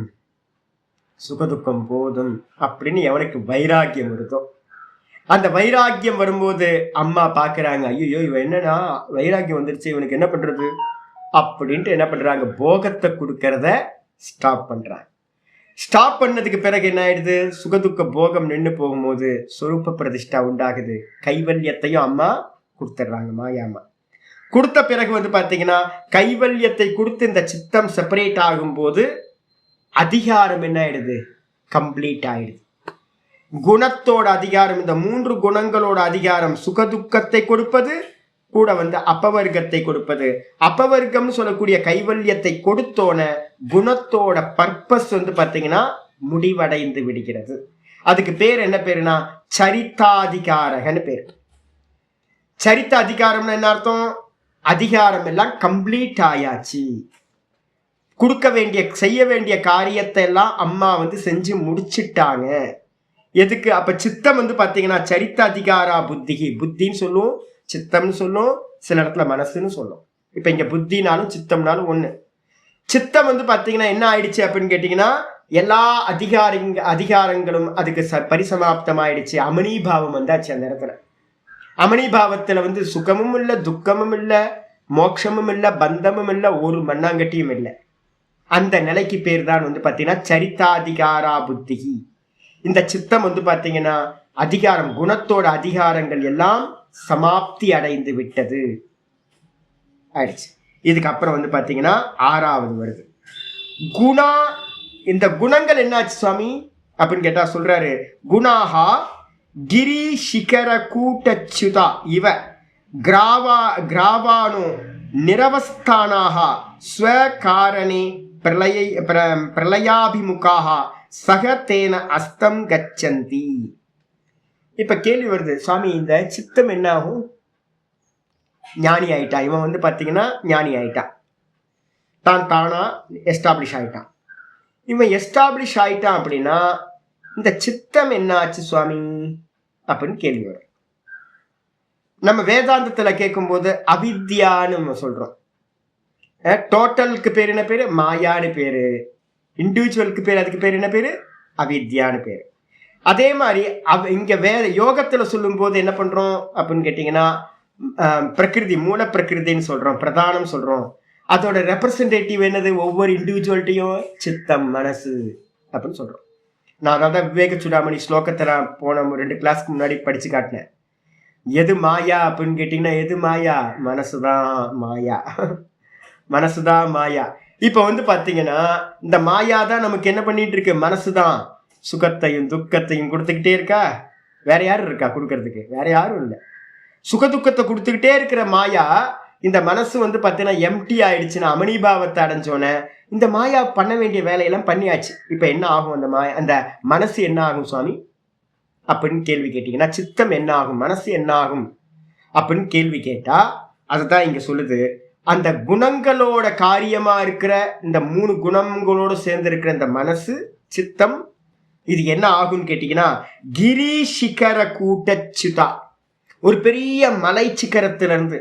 சுகதுக்கம் போதும் அப்படின்னு எவனுக்கு வைராக்கியம் வருதோ, அந்த வைராக்கியம் வரும்போது அம்மா பாக்குறாங்க, ஐயோ இவன் என்னன்னா வைராக்கியம் வந்துருச்சு, இவனுக்கு என்ன பண்றது அப்படின்ட்டு என்ன பண்றாங்க, போகத்தை கொடுக்கறத ஸ்டாப் பண்றாங்க. ஸ்டாப் பண்ணதுக்கு பிறகு என்ன ஆயிடுது, சுகதுக்க போகம் நின்று போகும்போது சொரூப பிரதிஷ்டா உண்டாகுது. கைவல்யத்தையும் அம்மா கொடுத்துட்றாங்க, மாயாமா. கொடுத்த பிறகு வந்து பாத்தீங்கன்னா கைவல்யத்தை கொடுத்து இந்த சித்தம் செப்பரேட் ஆகும் போது அதிகாரம் என்ன ஆயிடுது, கம்ப்ளீட் ஆயிடுது. குணத்தோட அதிகாரம், இந்த 3 குணங்களோட அதிகாரம், சுகதுக்கத்தை கொடுப்பது கூட வந்து அபவர்க்கத்தை கொடுப்பது. அபவர்க்கம்னு சொல்லக்கூடிய கைவல்யத்தை கொடுத்தோன குணத்தோட பர்பஸ் வந்து பாத்தீங்கன்னா முடிவடைந்து விடுகிறது. அதுக்கு பேர் என்ன பேருனா சரித்தாதிகாரகன்னு பேரு. சரித்த அதிகாரம்னு என்ன அர்த்தம், அதிகாரம் எல்லாம் கம்ப்ளீட் ஆயாச்சு, கொடுக்க வேண்டிய செய்ய வேண்டிய காரியத்தை எல்லாம் அம்மா வந்து செஞ்சு முடிச்சிட்டாங்க. எதுக்கு, அப்ப சித்தம் வந்து பாத்தீங்கன்னா சரித்த அதிகாரா புத்தி. புத்தின்னு சொல்லுவோம், சித்தம்னு சொல்லும், சில இடத்துல மனசுன்னு சொல்லும். இப்ப இங்க புத்தினாலும் சித்தம்னாலும் ஒண்ணு. சித்தம் வந்து பாத்தீங்கன்னா என்ன ஆயிடுச்சு அப்படின்னு கேட்டீங்கன்னா எல்லா அதிகாரங்களும் அதுக்கு பரிசமாப்தம் ஆயிடுச்சு. அமனிபாவம் வந்தாச்சு அந்த இடத்துல. அமனிபாவத்துல வந்து சுகமும் இல்லை, துக்கமும் இல்லை, மோட்சமும் இல்லை, பந்தமும் இல்லை, ஒரு மண்ணாங்கட்டியும் இல்லை. அந்த நிலைக்கு பேர் தான் வந்து பாத்தீங்கன்னா சரித்தாதிகாரா புத்தி. இந்த சித்தம் வந்து பாத்தீங்கன்னா அதிகாரம், குணத்தோட அதிகாரங்கள் எல்லாம் சமாப்தி அடைந்து விட்டது ஆயிடுச்சு. இதுக்கப்புறம் வந்து பாத்தீங்கன்னா 6வது வருது குணா. இந்த குணங்கள் என்னாச்சு சுவாமி அப்படின்னு கேட்டா சொல்றாரு, குணாஹா கிரி சிகர கூட்டச்சுதா இவ கிராவானோ நிரவஸ்தானாக ஸ்வகாரணே பிரளயாபிமுகாக சக தேன அஸ்தம் கச்சந்தி. இப்ப கேள்வி வருது, சுவாமி இந்த சித்தம் என்ன ஆகும், ஞானி ஆயிட்டான் இவன் வந்து பாத்தீங்கன்னா, ஞானி ஆயிட்டான், தானா எஸ்டாப்ளிஷ் ஆயிட்டான். இவன் எஸ்டாப்ளிஷ் ஆயிட்டான் அப்படின்னா இந்த சித்தம் என்ன ஆச்சு சுவாமி அப்படின்னு கேள்வி வரும். நம்ம வேதாந்தத்துல கேட்கும் போது அவித்யான்னு நம்ம சொல்றோம். டோட்டலுக்கு பேர் என்ன பேரு, மாயான்னு பேரு. இண்டிவிஜுவலுக்கு பேர், அதுக்கு பேர் என்ன பேரு, அவித்யான்னு பேரு. அதே மாதிரி இங்க வேற யோகத்துல சொல்லும் போது என்ன பண்றோம் அப்படின்னு கேட்டீங்கன்னா பிரகிருதி, மூல பிரகிருதின்னு சொல்றோம், பிரதானம் சொல்றோம். அதோட ரெப்ரசன்டேட்டிவ் என்னது, ஒவ்வொரு இண்டிவிஜுவல்ட்டையும் சித்தம் மனசு அப்படின்னு சொல்றோம். நான் அதான் விவேக சுடாமணி ஸ்லோகத்தை நான் போன 2 கிளாஸ்க்கு முன்னாடி படிச்சு காட்டினேன். எது மாயா அப்படின்னு கேட்டீங்கன்னா எது மாயா, மனசுதான் மாயா, மனசுதான் மாயா. இப்ப வந்து பாத்தீங்கன்னா இந்த மாயா தான் நமக்கு என்ன பண்ணிட்டு இருக்கு, மனசுதான் சுகத்தையும் துக்கத்தையும் கொடுத்துக்கிட்டே இருக்கா. வேற யாரும் இருக்கா கொடுக்கறதுக்கு, வேற யாரும் இல்லை. சுகதுக்கத்தை கொடுத்துக்கிட்டே இருக்கிற மாயா, இந்த மனசு வந்து பாத்தீங்கன்னா எம்டி ஆயிடுச்சுன்னா, அமனிபாவத்தை அடைஞ்சோன்னே இந்த மாயா பண்ண வேண்டிய வேலையெல்லாம் பண்ணியாச்சு. இப்ப என்ன ஆகும், அந்த மாயா, அந்த மனசு என்ன ஆகும் சுவாமி அப்படின்னு கேள்வி கேட்டீங்கன்னா, சித்தம் என்ன ஆகும், மனசு என்ன ஆகும் அப்படின்னு கேள்வி கேட்டா அதுதான் இங்க சொல்லுது. அந்த குணங்களோட காரியமா இருக்கிற இந்த 3 குணங்களோடு சேர்ந்து இருக்கிற இந்த மனசு சித்தம், இது என்ன ஆகும்னு கேட்டீங்கன்னா கிரி சிகர கூட்டச்சுதா. ஒரு பெரிய மலை சிகரத்திலிருந்து,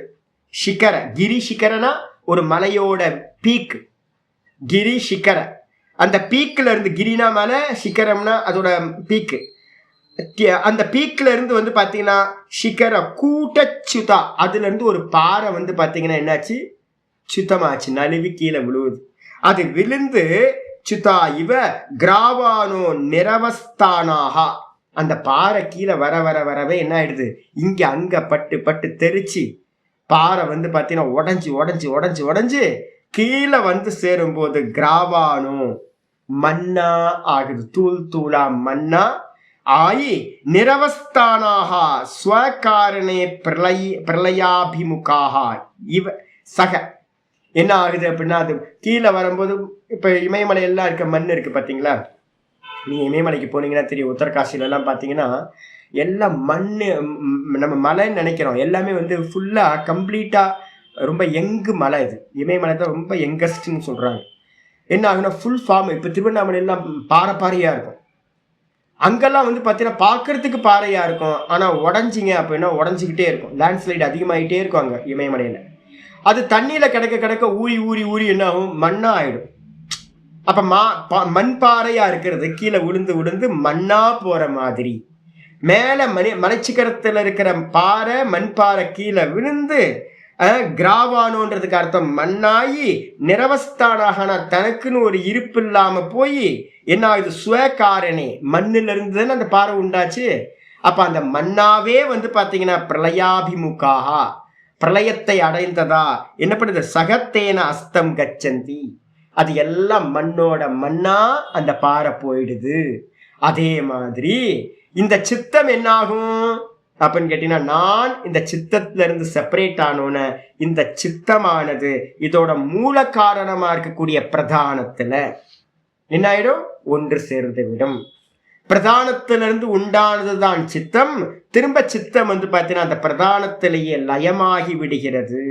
சிகர கிரி சிகரனா ஒரு மலையோட பீக், கிரி சிகர. அந்த பீக்ல இருந்து, கிரினா மலை, சிகரம்னா அதோட பீக்கு. அந்த பீக்ல இருந்து வந்து பாத்தீங்கன்னா சிகர கூட்டச்சுதா, அதுல இருந்து ஒரு பாறை வந்து பாத்தீங்கன்னா என்னாச்சு, சுத்தமாச்சு, நழுவி கீழே விழுவுது. அது விழுந்து சுதா இவ கிராவானோ நிரவஸ்தானாக. அந்த பாறை கீழே வர வர வரவே என்ன ஆயிடுது, இங்க அங்க பட்டு பட்டு தெரிச்சு பாறை வந்து பாத்தீங்கன்னா உடஞ்சி உடஞ்சி உடஞ்சி உடஞ்சி கீழே வந்து சேரும் போது கிராவானோ மண்ணா ஆகுது, தூள் தூளா மண்ணா ஆயி நிரவஸ்தானாக ஸ்வகாரணே பிரளயாபிமுகாக இவ சக. என்ன ஆகுது அப்படின்னா, அது கீழே வரும்போது இப்ப இமயமலை எல்லாம் இருக்க மண் இருக்கு பாத்தீங்களா, நீங்க இமயமலைக்கு போனீங்கன்னா தெரியும், உத்தரகாசில எல்லாம் பாத்தீங்கன்னா எல்லாம் மண்ணு, நம்ம மலைன்னு நினைக்கிறோம், எல்லாமே வந்து ஃபுல்லா கம்ப்ளீட்டா ரொம்ப யங்கு மலை. இது இமயமலை தான் ரொம்ப யங்கஸ்ட்னு சொல்றாங்க. என்ன ஆகுனா ஃபுல் ஃபார்ம். இப்ப திருவண்ணாமலை எல்லாம் பாறை பாறையா இருக்கும், அங்கெல்லாம் வந்து பாத்தீங்கன்னா பாக்குறதுக்கு பாறையா இருக்கும், ஆனா உடஞ்சிங்க அப்படின்னா உடஞ்சிக்கிட்டே இருக்கும், லேண்ட்ஸ்லைடு அதிகமாயிட்டே இருக்கும் அங்க இமயமலையில. அது தண்ணியில கிடக்க கிடக்க ஊறி ஊறி ஊறி என்ன ஆகும், மண்ணா ஆயிடும். அப்ப மண் பாறையா இருக்கிறது கீழே விழுந்து விழுந்து மண்ணா போற மாதிரி, மேல மலைச்சிக்கரத்துல இருக்கிற பாறை மண் பாறை கீழே விழுந்து கிராவானோன்றதுக்கு அர்த்தம் மண்ணாயி நிரவஸ்தானாக தனக்குன்னு ஒரு இருப்பு இல்லாம போய் என்ன ஆகுது, சுவகாரணே மண்ணில இருந்து அந்த பாறை உண்டாச்சு. அப்ப அந்த மண்ணாவே வந்து பாத்தீங்கன்னா பிரளயாபிமுகாக பிரளயத்தை அடைந்ததா என்ன பண்ணுது, சகத்தேன அஸ்தம் கச்சந்தி. அது எல்லாம் மண்ணோட மண்ணா அந்த பாறை போயிடுது. அதே மாதிரி இந்த சித்தம் என்ன ஆகும் அப்படின்னு கேட்டீங்கன்னா, நான் இந்த சித்தத்துல இருந்து செப்பரேட் ஆனோன்னு இந்த சித்தமானது இதோட மூல காரணமா இருக்கக்கூடிய பிரதானத்துல என்ன ஆயிடும், ஒன்று சேர்ந்து விடும். பிரதானத்திலிருந்து உண்டானதுதான் சித்தம். திரும்ப சித்தம் வந்து பாத்தீங்கன்னா அந்த பிரதானத்திலேயே லயமாகி விடுகிறது.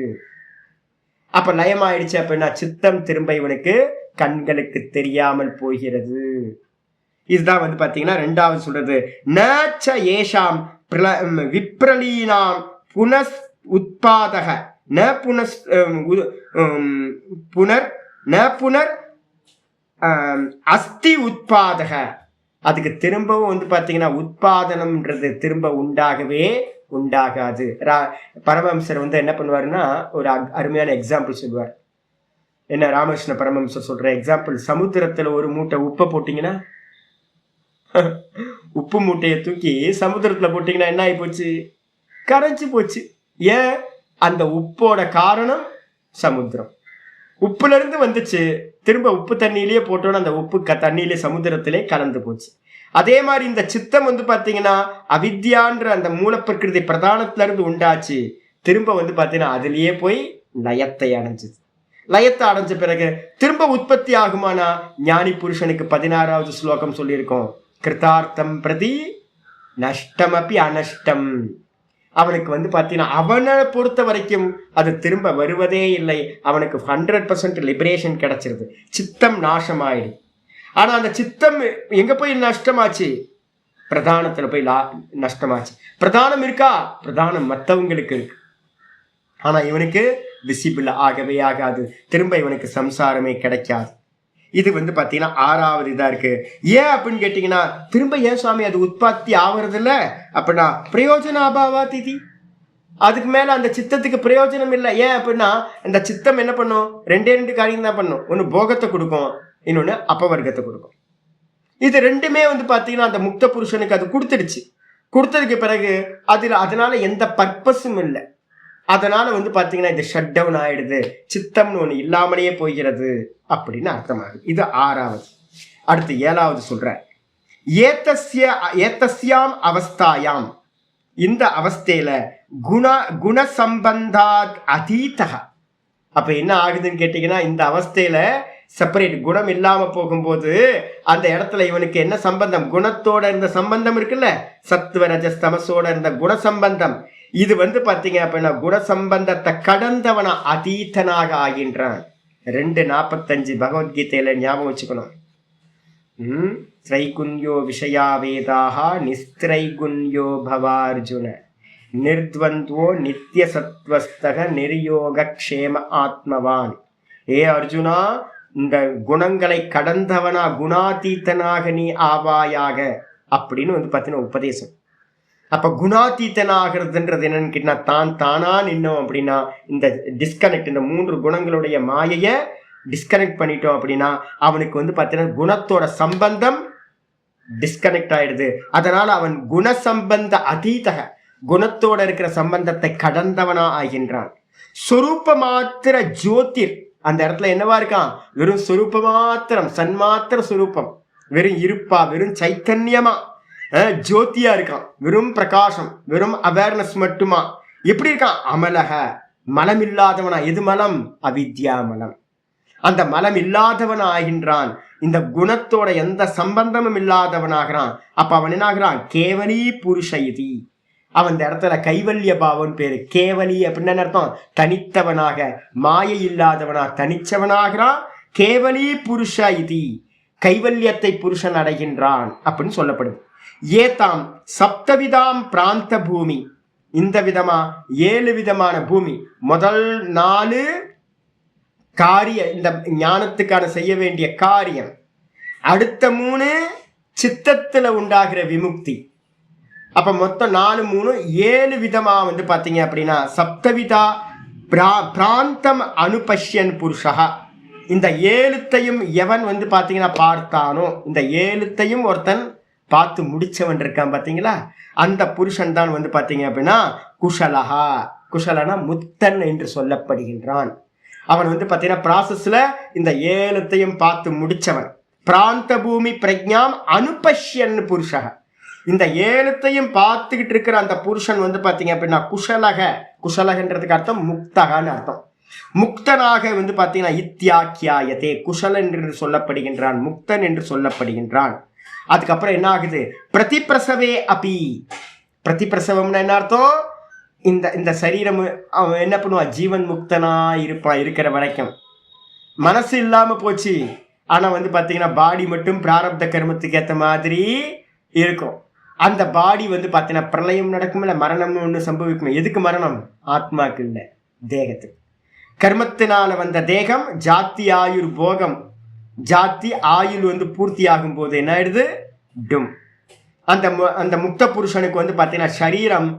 அப்ப லயமாயிடுச்சு அப்படின்னா சித்தம் திரும்ப இவனுக்கு கண்களுக்கு தெரியாமல் போகிறது. இதுதான் வந்து பாத்தீங்கன்னா ரெண்டாவது சொல்றது, நச்ச ஏஷாம் விப்ரலீனாம் புனஸ் உத்பாதக ந புனஸ் புனர் ந புனர் அஸ்தி உத்பாதக. அதுக்கு திரும்பவும் வந்து பாத்தீங்கன்னா உத்பாதனம்ன்றது திரும்ப உண்டாகவே உண்டாகாது. பரமஹம்சர் வந்து என்ன பண்ணுவாருன்னா ஒரு அருமையான எக்ஸாம்பிள் சொல்லுவார். என்ன ராமகிருஷ்ண பரமஹம்சர் சொல்ற எக்ஸாம்பிள், சமுத்திரத்துல ஒரு மூட்டை உப்பை போட்டீங்கன்னா, உப்பு மூட்டையை தூக்கி சமுத்திரத்துல போட்டீங்கன்னா என்ன ஆகி போச்சு, கரைஞ்சு போச்சு. ஏன், அந்த உப்போட காரணம் சமுத்திரம். உப்புல இருந்து வந்துச்சு, திரும்ப உப்பு தண்ணியிலேயே போட்டோன்னா அந்த உப்பு தண்ணியிலே சமுத்திரத்திலே கலந்து போச்சு. அதே மாதிரி இந்த சித்தம் வந்து பாத்தீங்கன்னா அவித்யான்ற அந்த மூலப்பிரகிருதி பிரதானத்துல இருந்து உண்டாச்சு, திரும்ப வந்து பாத்தீங்கன்னா அதுலயே போய் லயத்தை அடைஞ்சது. லயத்தை அடைஞ்ச பிறகு திரும்ப உற்பத்தி ஆகுமானா, ஞானி புருஷனுக்கு 16வது ஸ்லோகம் சொல்லியிருக்கோம், கிருதார்த்தம் பிரதி நஷ்டமப்பி அனஷ்டம். அவனுக்கு வந்து பாத்தீங்கன்னா அவனை பொறுத்த வரைக்கும் அது திரும்ப வருவதே இல்லை, அவனுக்கு 100% லிபரேஷன் கிடைச்சிருது, சித்தம் நாசமாயிடு. ஆனா அந்த சித்தம் எங்க போய் நஷ்டமாச்சு, பிரதானத்துல போய் நஷ்டமாச்சு. பிரதானம் இருக்கா, பிரதானம் மற்றவங்களுக்கு இருக்கு, ஆனா இவனுக்கு விசிபிள் ஆகவே ஆகாது, திரும்ப இவனுக்கு சம்சாரமே கிடைக்காது. இது வந்து பாத்தீங்கன்னா 6வது இதா இருக்கு. ஏன் அப்படின்னு கேட்டீங்கன்னா, திரும்ப ஏன் சுவாமி அது உற்பத்தி ஆகிறது இல்ல அப்படின்னா, பிரயோஜன அபாவா திதி, அதுக்கு மேல அந்த சித்தத்துக்கு பிரயோஜனம் இல்லை. ஏன் அப்படின்னா அந்த சித்தம் என்ன பண்ணும், 2 காரியம் தான் பண்ணும், ஒன்னு போகத்தை கொடுக்கும், இன்னொன்னு அபவர்க்கத்தை கொடுக்கும். இது ரெண்டுமே வந்து பாத்தீங்கன்னா அந்த முக்த புருஷனுக்கு அது கொடுத்துடுச்சு. கொடுத்ததுக்கு பிறகு அதனால எந்த பர்பஸும் இல்லை. அதனால வந்து பாத்தீங்கன்னா இது ஷட் டவுன் ஆயிடுது, சித்தம்னு ஒண்ணு இல்லாமலேயே போகிறது அப்படின்னு அர்த்தமாகுது. இது 6வது. அடுத்து 7வது சொல்ற, ஏதஸ்யாம் அவஸ்தாயாம், இந்த அவஸ்தையில குணசம்பந்தாத் அதீதக. அப்ப என்ன ஆகுதுன்னு கேட்டீங்கன்னா, இந்த அவஸ்தையில செப்பரேட் குணம் இல்லாம போகும்போது அந்த இடத்துல இவனுக்கு என்ன சம்பந்தம், குணத்தோட இருந்த சம்பந்தம் இருக்குல்ல, சத்துவ ரஜஸ் தமசோட இருந்த குண சம்பந்தம், இது வந்து பாத்தீங்க அப்படின்னா குணசம்பந்தத்தை கடந்தவனா அதீதனாக ஆகின்றான். 2:45 பகவத்கீதையில ஞாபகம் வச்சுக்கணும். திரைகுண்யோ விஷயா வேதாக நிஸ்திரைகுண்யோ பவார்ஜுன நிர்த்வந்த்வோ நித்திய சத்வஸ்தக நிர்யோக க்ஷேம ஆத்மவான். ஏ அர்ஜுனா, இந்த குணங்களை கடந்தவனா குணாதீத்தனாக நீ ஆவாயாக அப்படின்னு வந்து பாத்தீங்கன்னா உபதேசம். அப்ப குணாதீத்தனாகிறதுன்றது என்னன்னு கேட்டா, தானா நின்னோம் அப்படின்னா இந்த டிஸ்கனெக்ட், இந்த 3 குணங்களுடைய மாயைய டிஸ்கனெக்ட் பண்ணிட்டோம் அப்படின்னா அவனுக்கு வந்து பார்த்தீங்கன்னா குணத்தோட சம்பந்தம் டிஸ்கனெக்ட் ஆயிடுது. அதனால அவன் குணசம்பந்த அதீதக, குணத்தோட இருக்கிற சம்பந்தத்தை கடந்தவனா ஆகின்றான். சொரூப மாத்திர ஜோதிர், அந்த இடத்துல என்னவா இருக்கான்? வெறும் சொரூப மாத்திரம், சன்மாத்திர சொரூபம், வெறும் இருப்பா, வெறும் சைத்தன்யமா ஜோதியா இருக்கான், வெறும் பிரகாசம், வெறும் அவேர்னஸ் மட்டுமா. எப்படி இருக்கான்? அமலக, மலம் இல்லாதவனா. எது மலம்? அவித்யா மலம். அந்த மலம் இல்லாதவன் ஆகின்றான். இந்த குணத்தோட எந்த சம்பந்தமும் இல்லாதவனாகிறான். அப்ப அவன் என்ன ஆகிறான்? கேவலி புருஷ இதி. அவன் இந்த இடத்துல கைவல்ய பாவன் பேரு. கேவலி அப்படின்னு அர்த்தம்? தனித்தவனாக, மாயை இல்லாதவனா தனிச்சவனாகிறான். கேவலி புருஷ இதி, கைவல்யத்தை புருஷன் அடைகின்றான் அப்படின்னு சொல்லப்படுது. ஏதாம் சப்தவிதாம் பிராந்த பூமி, இந்த விதமா 7 விதமான பூமி. முதல் 4 காரிய, இந்த ஞானத்துக்கான செய்ய வேண்டிய காரியம். அடுத்த 3 சித்தத்துல உண்டாகிற விமுக்தி. அப்ப மொத்தம் 4 3 7 விதமா வந்து பாத்தீங்க அப்படின்னா சப்தவிதா பிராந்தம் அனுபஷ்யன் புருஷா. இந்த 7த்தையும் எவன் வந்து பாத்தீங்கன்னா பார்த்தானோ, இந்த 7த்தையும் ஒருத்தன் பார்த்து முடிச்சவன் இருக்கான் பாத்தீங்களா, அந்த புருஷன் தான் வந்து பாத்தீங்க அப்படின்னா குஷலஹா. குஷலனா முக்தன் என்று சொல்லப்படுகின்றான். அவன் வந்து பாத்தீங்கன்னா ப்ராசஸ்ல இந்த 7த்தையும் பார்த்து முடிச்சவன். பிராந்த பூமி பிரஜாம் அனுபஷ்யன் புருஷக, இந்த 7த்தையும் பார்த்துக்கிட்டு இருக்கிற அந்த புருஷன் வந்து பாத்தீங்க அப்படின்னா குஷலக. குஷலகன்றதுக்கு அர்த்தம் முக்தகான்னு அர்த்தம். முக்தனாக வந்து பாத்தீங்கன்னா இத்தியாக்கியாயத்தே, குஷலன் என்று சொல்லப்படுகின்றான், முக்தன் என்று சொல்லப்படுகின்றான். அதுக்கப்புறம் என்ன ஆகுது? பிரதிப்பிரசவே அபி. பிரதிப்பிரசவம்னா என்ன அர்த்தம்? இந்த சரீரம் அவன் என்ன பண்ணுவான்? ஜீவன் முக்தனா இருப்பான் இருக்கிற வரைக்கும். மனசு இல்லாம போச்சு, ஆனா வந்து பாத்தீங்கன்னா பாடி மட்டும் பிராரப்த கர்மத்துக்கு ஏற்ற மாதிரி இருக்கும். அந்த பாடி வந்து பாத்தீங்கன்னா பிரளயம் நடக்கும், இல்ல மரணம்னு ஒண்ணு சம்பவிக்கும். எதுக்கு மரணம்? ஆத்மாக்கு இல்ல, தேகத்துக்கு. கர்மத்தினால வந்த தேகம் ஜாத்தி ஆயுர் போகம், ஜாத்தி ஆயுள் வந்து பூர்த்தி ஆகும் போது என்ன ஆயிடுது? டும். அந்த முக்த புருஷனுக்கு வந்து பாத்தீங்கன்னா சரீரம்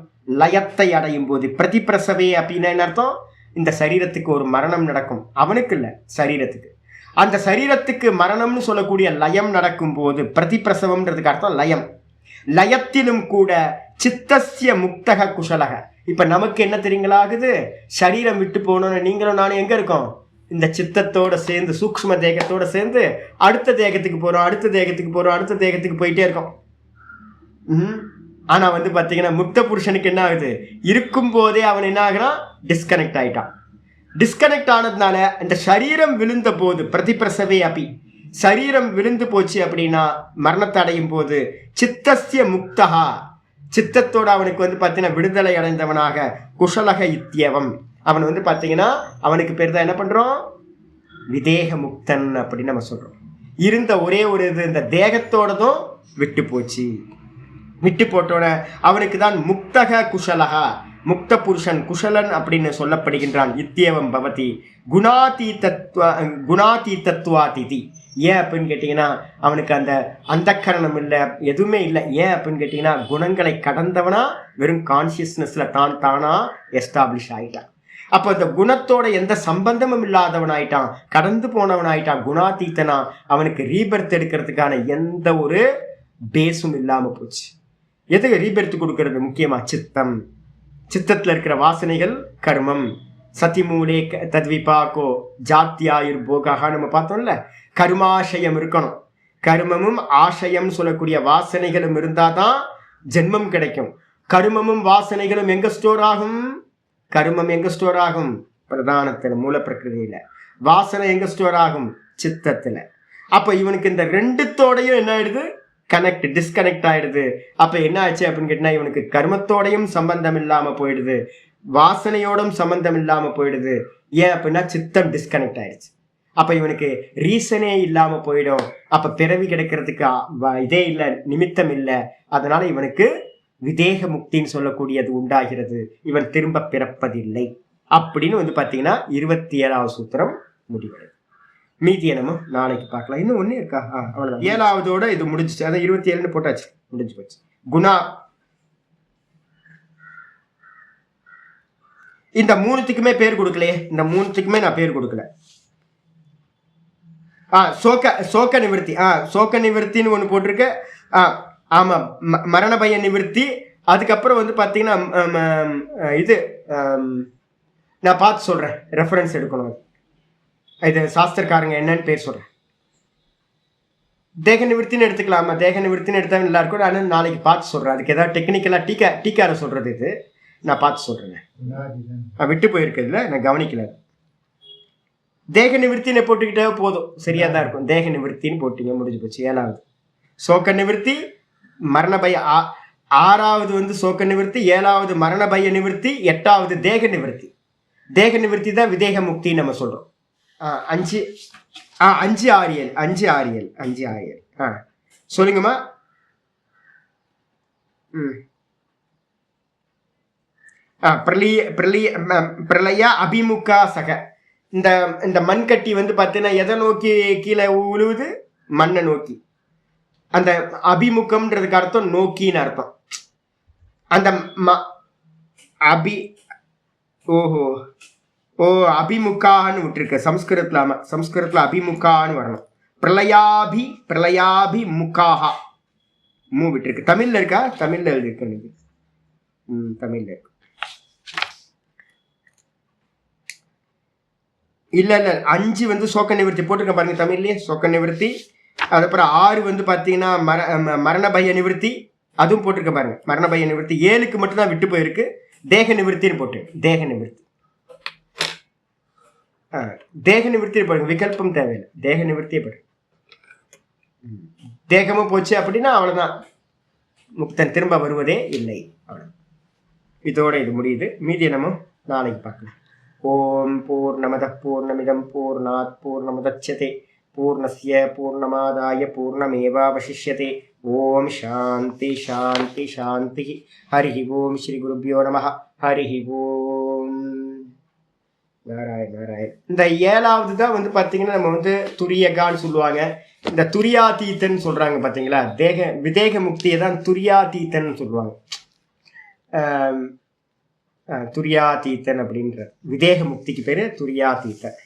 லயத்தை அடையும் போது பிரதிப்பிரசவே அப்படின்னா என்ன அர்த்தம்? இந்த சரீரத்துக்கு ஒரு மரணம் நடக்கும், அவனுக்கு இல்ல சரீரத்துக்கு. அந்த சரீரத்துக்கு மரணம்னு சொல்லக்கூடிய லயம் நடக்கும் போது, பிரதிப்பிரசவம்ன்றதுக்கு அர்த்தம் லயம். லயத்திலும் கூட சித்தஸ்ய முக்தக குஷலக. இப்ப நமக்கு என்ன தெரியுங்களாகுது? சரீரம் விட்டு போனோன்னு நீங்களும் நானும் எங்க இருக்கோம்? இந்த சித்தத்தோட சேர்ந்து, சூக்ஷ்ம தேகத்தோட சேர்ந்து அடுத்த தேகத்துக்கு போறோம், அடுத்த தேகத்துக்கு போறோம், அடுத்த தேகத்துக்கு போயிட்டே இருக்கோம். ஆனா வந்து பாத்தீங்கன்னா முக்த புருஷனுக்கு என்ன ஆகுது? இருக்கும் போதே அவன் என்ன ஆகுறான்? டிஸ்கனெக்ட் ஆயிட்டான். டிஸ்கனெக்ட் ஆனதுனால இந்த சரீரம் விழுந்த போது பிரதிப்பிரசவே அப்பி, சரீரம் விழுந்து போச்சு அப்படின்னா மரணத்தை அடையும் போது சித்தஸ்ய முக்தகா, சித்தத்தோட அவனுக்கு வந்து பாத்தீங்கன்னா விடுதலை அடைந்தவனாக குஷலக இத்தியவம். அவன் வந்து பாத்தீங்கன்னா அவனுக்கு பேர் தான் என்ன பண்றோம்? விதேக முக்தன் அப்படின்னு நம்ம சொல்றோம். இருந்த ஒரே ஒரு இது இந்த தேகத்தோடதும் விட்டு போச்சு. விட்டு போட்டோட அவனுக்கு தான் முக்தக குஷலகா, முக்த புருஷன் குஷலன் அப்படின்னு சொல்லப்படுகின்றான். இத்தியவம் பவதி குணாதீதத்துவாதிதி. ஏன் அப்படின்னு கேட்டீங்கன்னா அவனுக்கு அந்த அந்தக்கரணம் இல்லை, எதுவுமே இல்லை. ஏன் அப்படின்னு கேட்டீங்கன்னா குணங்களை கடந்தவனா வெறும் கான்சியஸ்னஸ்ல தானா எஸ்டாப்ளிஷ் ஆயிட்டான். அப்போ இந்த குணத்தோட எந்த சம்பந்தமும் இல்லாதவன் ஆயிட்டான், கடந்து போனவன் ஆயிட்டான், குணாதீத்தனா. அவனுக்கு ரீபர்த் எடுக்கிறதுக்கான எந்த ஒரு பேஸும் இல்லாம போச்சு. எதுக்கு ரீபர்த் கொடுக்கறது? முக்கியமா சித்தம். சித்தத்துல இருக்கிற வாசனைகள் கர்மம். சதிமூலே தத்விபாக்கோ ஜாத்தியாயுர் போகாக நம்ம பார்த்தோம்ல. கர்மாசயம் இருக்கணும். கர்மமும் ஆசயம் சொல்லக்கூடிய வாசனைகளும் இருந்தாதான் ஜென்மம் கிடைக்கும். கர்மமும் வாசனைகளும் எங்க ஸ்டோர் ஆகும்? கர்மம் எங்க ஸ்டோர் ஆகும்? பிரதானத்துல, மூல பிரகிருதியில. வாசனை எங்க ஸ்டோர் ஆகும்? சித்தத்துல. அப்ப இவனுக்கு இந்த ரெண்டுத்தோடையும் என்ன ஆயிடுது? கனெக்ட், டிஸ்கனெக்ட் ஆயிடுது. அப்ப என்ன ஆச்சு அப்படின்னு கேட்டீங்கன்னா இவனுக்கு கர்மத்தோடையும் சம்பந்தம் இல்லாம போயிடுது, வாசனையோடும் சம்பந்தம் இல்லாம போயிடுது. ஏன் அப்படின்னா சித்தம் டிஸ்கனெக்ட் ஆயிடுச்சு. அப்ப இவனுக்கு ரீசனே இல்லாம போயிடும். அப்ப பிறவி கிடைக்கிறதுக்கு இதே இல்லை, நிமித்தம் இல்லை. அதனால இவனுக்கு விதேக முக்தின்னு சொல்லக்கூடியது உண்டாகிறது. இவன் திரும்ப பிறப்பதில்லை அப்படின்னு வந்து பாத்தீங்கன்னா 27வது சூத்திரம் முடிவடைது. மீதியை நம்ம நாளைக்கு பார்க்கலாம். இன்னும் ஒண்ணு இருக்கா? அவ்வளவுதான். 7வதோட இது முடிஞ்சிச்சு. அதான் 27ன்னு போட்டாச்சு, முடிஞ்சு போச்சு. குணா இந்த 3த்துக்குமே பேர் கொடுக்கலையே. இந்த 3த்துக்குமே நான் பேர் கொடுக்கல. சோக நிவர்த்தி. சோக நிவர்த்தின்னு ஒன்று போட்டிருக்கு. ஆமாம், மரண பய நிவர்த்தி. அதுக்கப்புறம் வந்து பார்த்தீங்கன்னா இது நான் பார்த்து சொல்கிறேன், ரெஃபரன்ஸ் எடுக்கணும். இது சாஸ்திரக்காரங்க என்னன்னு பேர் சொல்கிறேன். தேக நிவர்த்தின்னு எடுத்துக்கலாமா? தேக நிவர்த்தின்னு எடுத்தால் நல்லா இருக்கும். நான் நாளைக்கு பார்த்து சொல்கிறேன். அதுக்கு ஏதாவது டெக்னிக்கலாக டீக்கார சொல்கிறது இது நான் பார்த்து சொல்கிறேங்க. விட்டு போயிருக்கிறதுல நான் கவனிக்கல. தேக நிவர்த்தின்னு போட்டுக்கிட்டே போதும், சரியா தான் இருக்கும். தேக நிவர்த்தின்னு போட்டீங்க, முடிஞ்சு போச்சு. 7வது சோக நிவர்த்தி, மரண பய 6வது வந்து சோக நிவர்த்தி, 7வது மரண பய நிவர்த்தி, 8வது தேக நிவர்த்தி. தேக நிவர்த்தி தான் விதேக முக்தி நம்ம சொல்றோம். 5 ஆரியல். சொல்லுங்கம்மா. பிரளய அபிமுகா சக. இந்த மண்கட்டி வந்து பார்த்தீங்கன்னா எதை நோக்கி கீழே உழுவுது? மண்ணை நோக்கி. அந்த அபிமுகம்ன்றதுக்கு அர்த்தம் நோக்கின்னு அர்த்தம். அந்த அபிமுகான்னு விட்டுருக்க சம்ஸ்கிருதத்தில். ஆமாம், சம்ஸ்கிருதத்தில் அபிமுகான்னு வரணும். பிரளயாபி முகாஹா மூ விட்டுருக்கு. தமிழில் இருக்கா? தமிழில் எழுதிருக்கு எனக்கு. தமிழில் இருக்கு. இல்லை 5 வந்து சோக்க நிவர்த்தி போட்டிருக்க பாருங்க தமிழ்லேயே, சோக்க நிவர்த்தி. அதுக்கப்புறம் 6 வந்து பார்த்தீங்கன்னா மரண பய நிவர்த்தி, அதுவும் போட்டிருக்க பாருங்க. மரண பய நிவர்த்தி 7க்கு மட்டும்தான் விட்டு போயிருக்கு. தேக நிவர்த்தின்னு போட்டு தேக நிவர்த்தி. தேக நிவர்த்தியை பாருங்க, விகல்பம் தேவையில்லை. தேக நிவர்த்தியை பாருங்க. தேகமும் போச்சு அப்படின்னா அவ்வளோதான், முக்தன் திரும்ப வருவதே இல்லை. அவ்வளோ, இதோட இது முடியுது. மீதியை நம்ம நாளைக்கு பார்க்கலாம். ஓம் பூர்ணமதః பூர்ணமிதம் பூர்ணாத் பூர்ணமுதச்யதே பூர்ணஸ்ய பூர்ணமாதாய பூர்ணமேவாவசிஷ்யதே. ஓம் சாந்தி சாந்தி சாந்தி. ஹரி ஓம் ஸ்ரீ குருபியோ நமः. ஹரி ஓம். நாராயண் நாராயண். இந்த 7வது தான் வந்து பார்த்தீங்கன்னா நம்ம வந்து துரியகான்னு சொல்லுவாங்க. இந்த துரியாதீத்தன் சொல்கிறாங்க பார்த்தீங்களா? விதேக முக்தியை தான் துரியாதீத்தன் சொல்லுவாங்க. துரியாதீத்தன் அப்படின்ற விதேக முக்திக்கு பேர் துரியாதீத்தன்.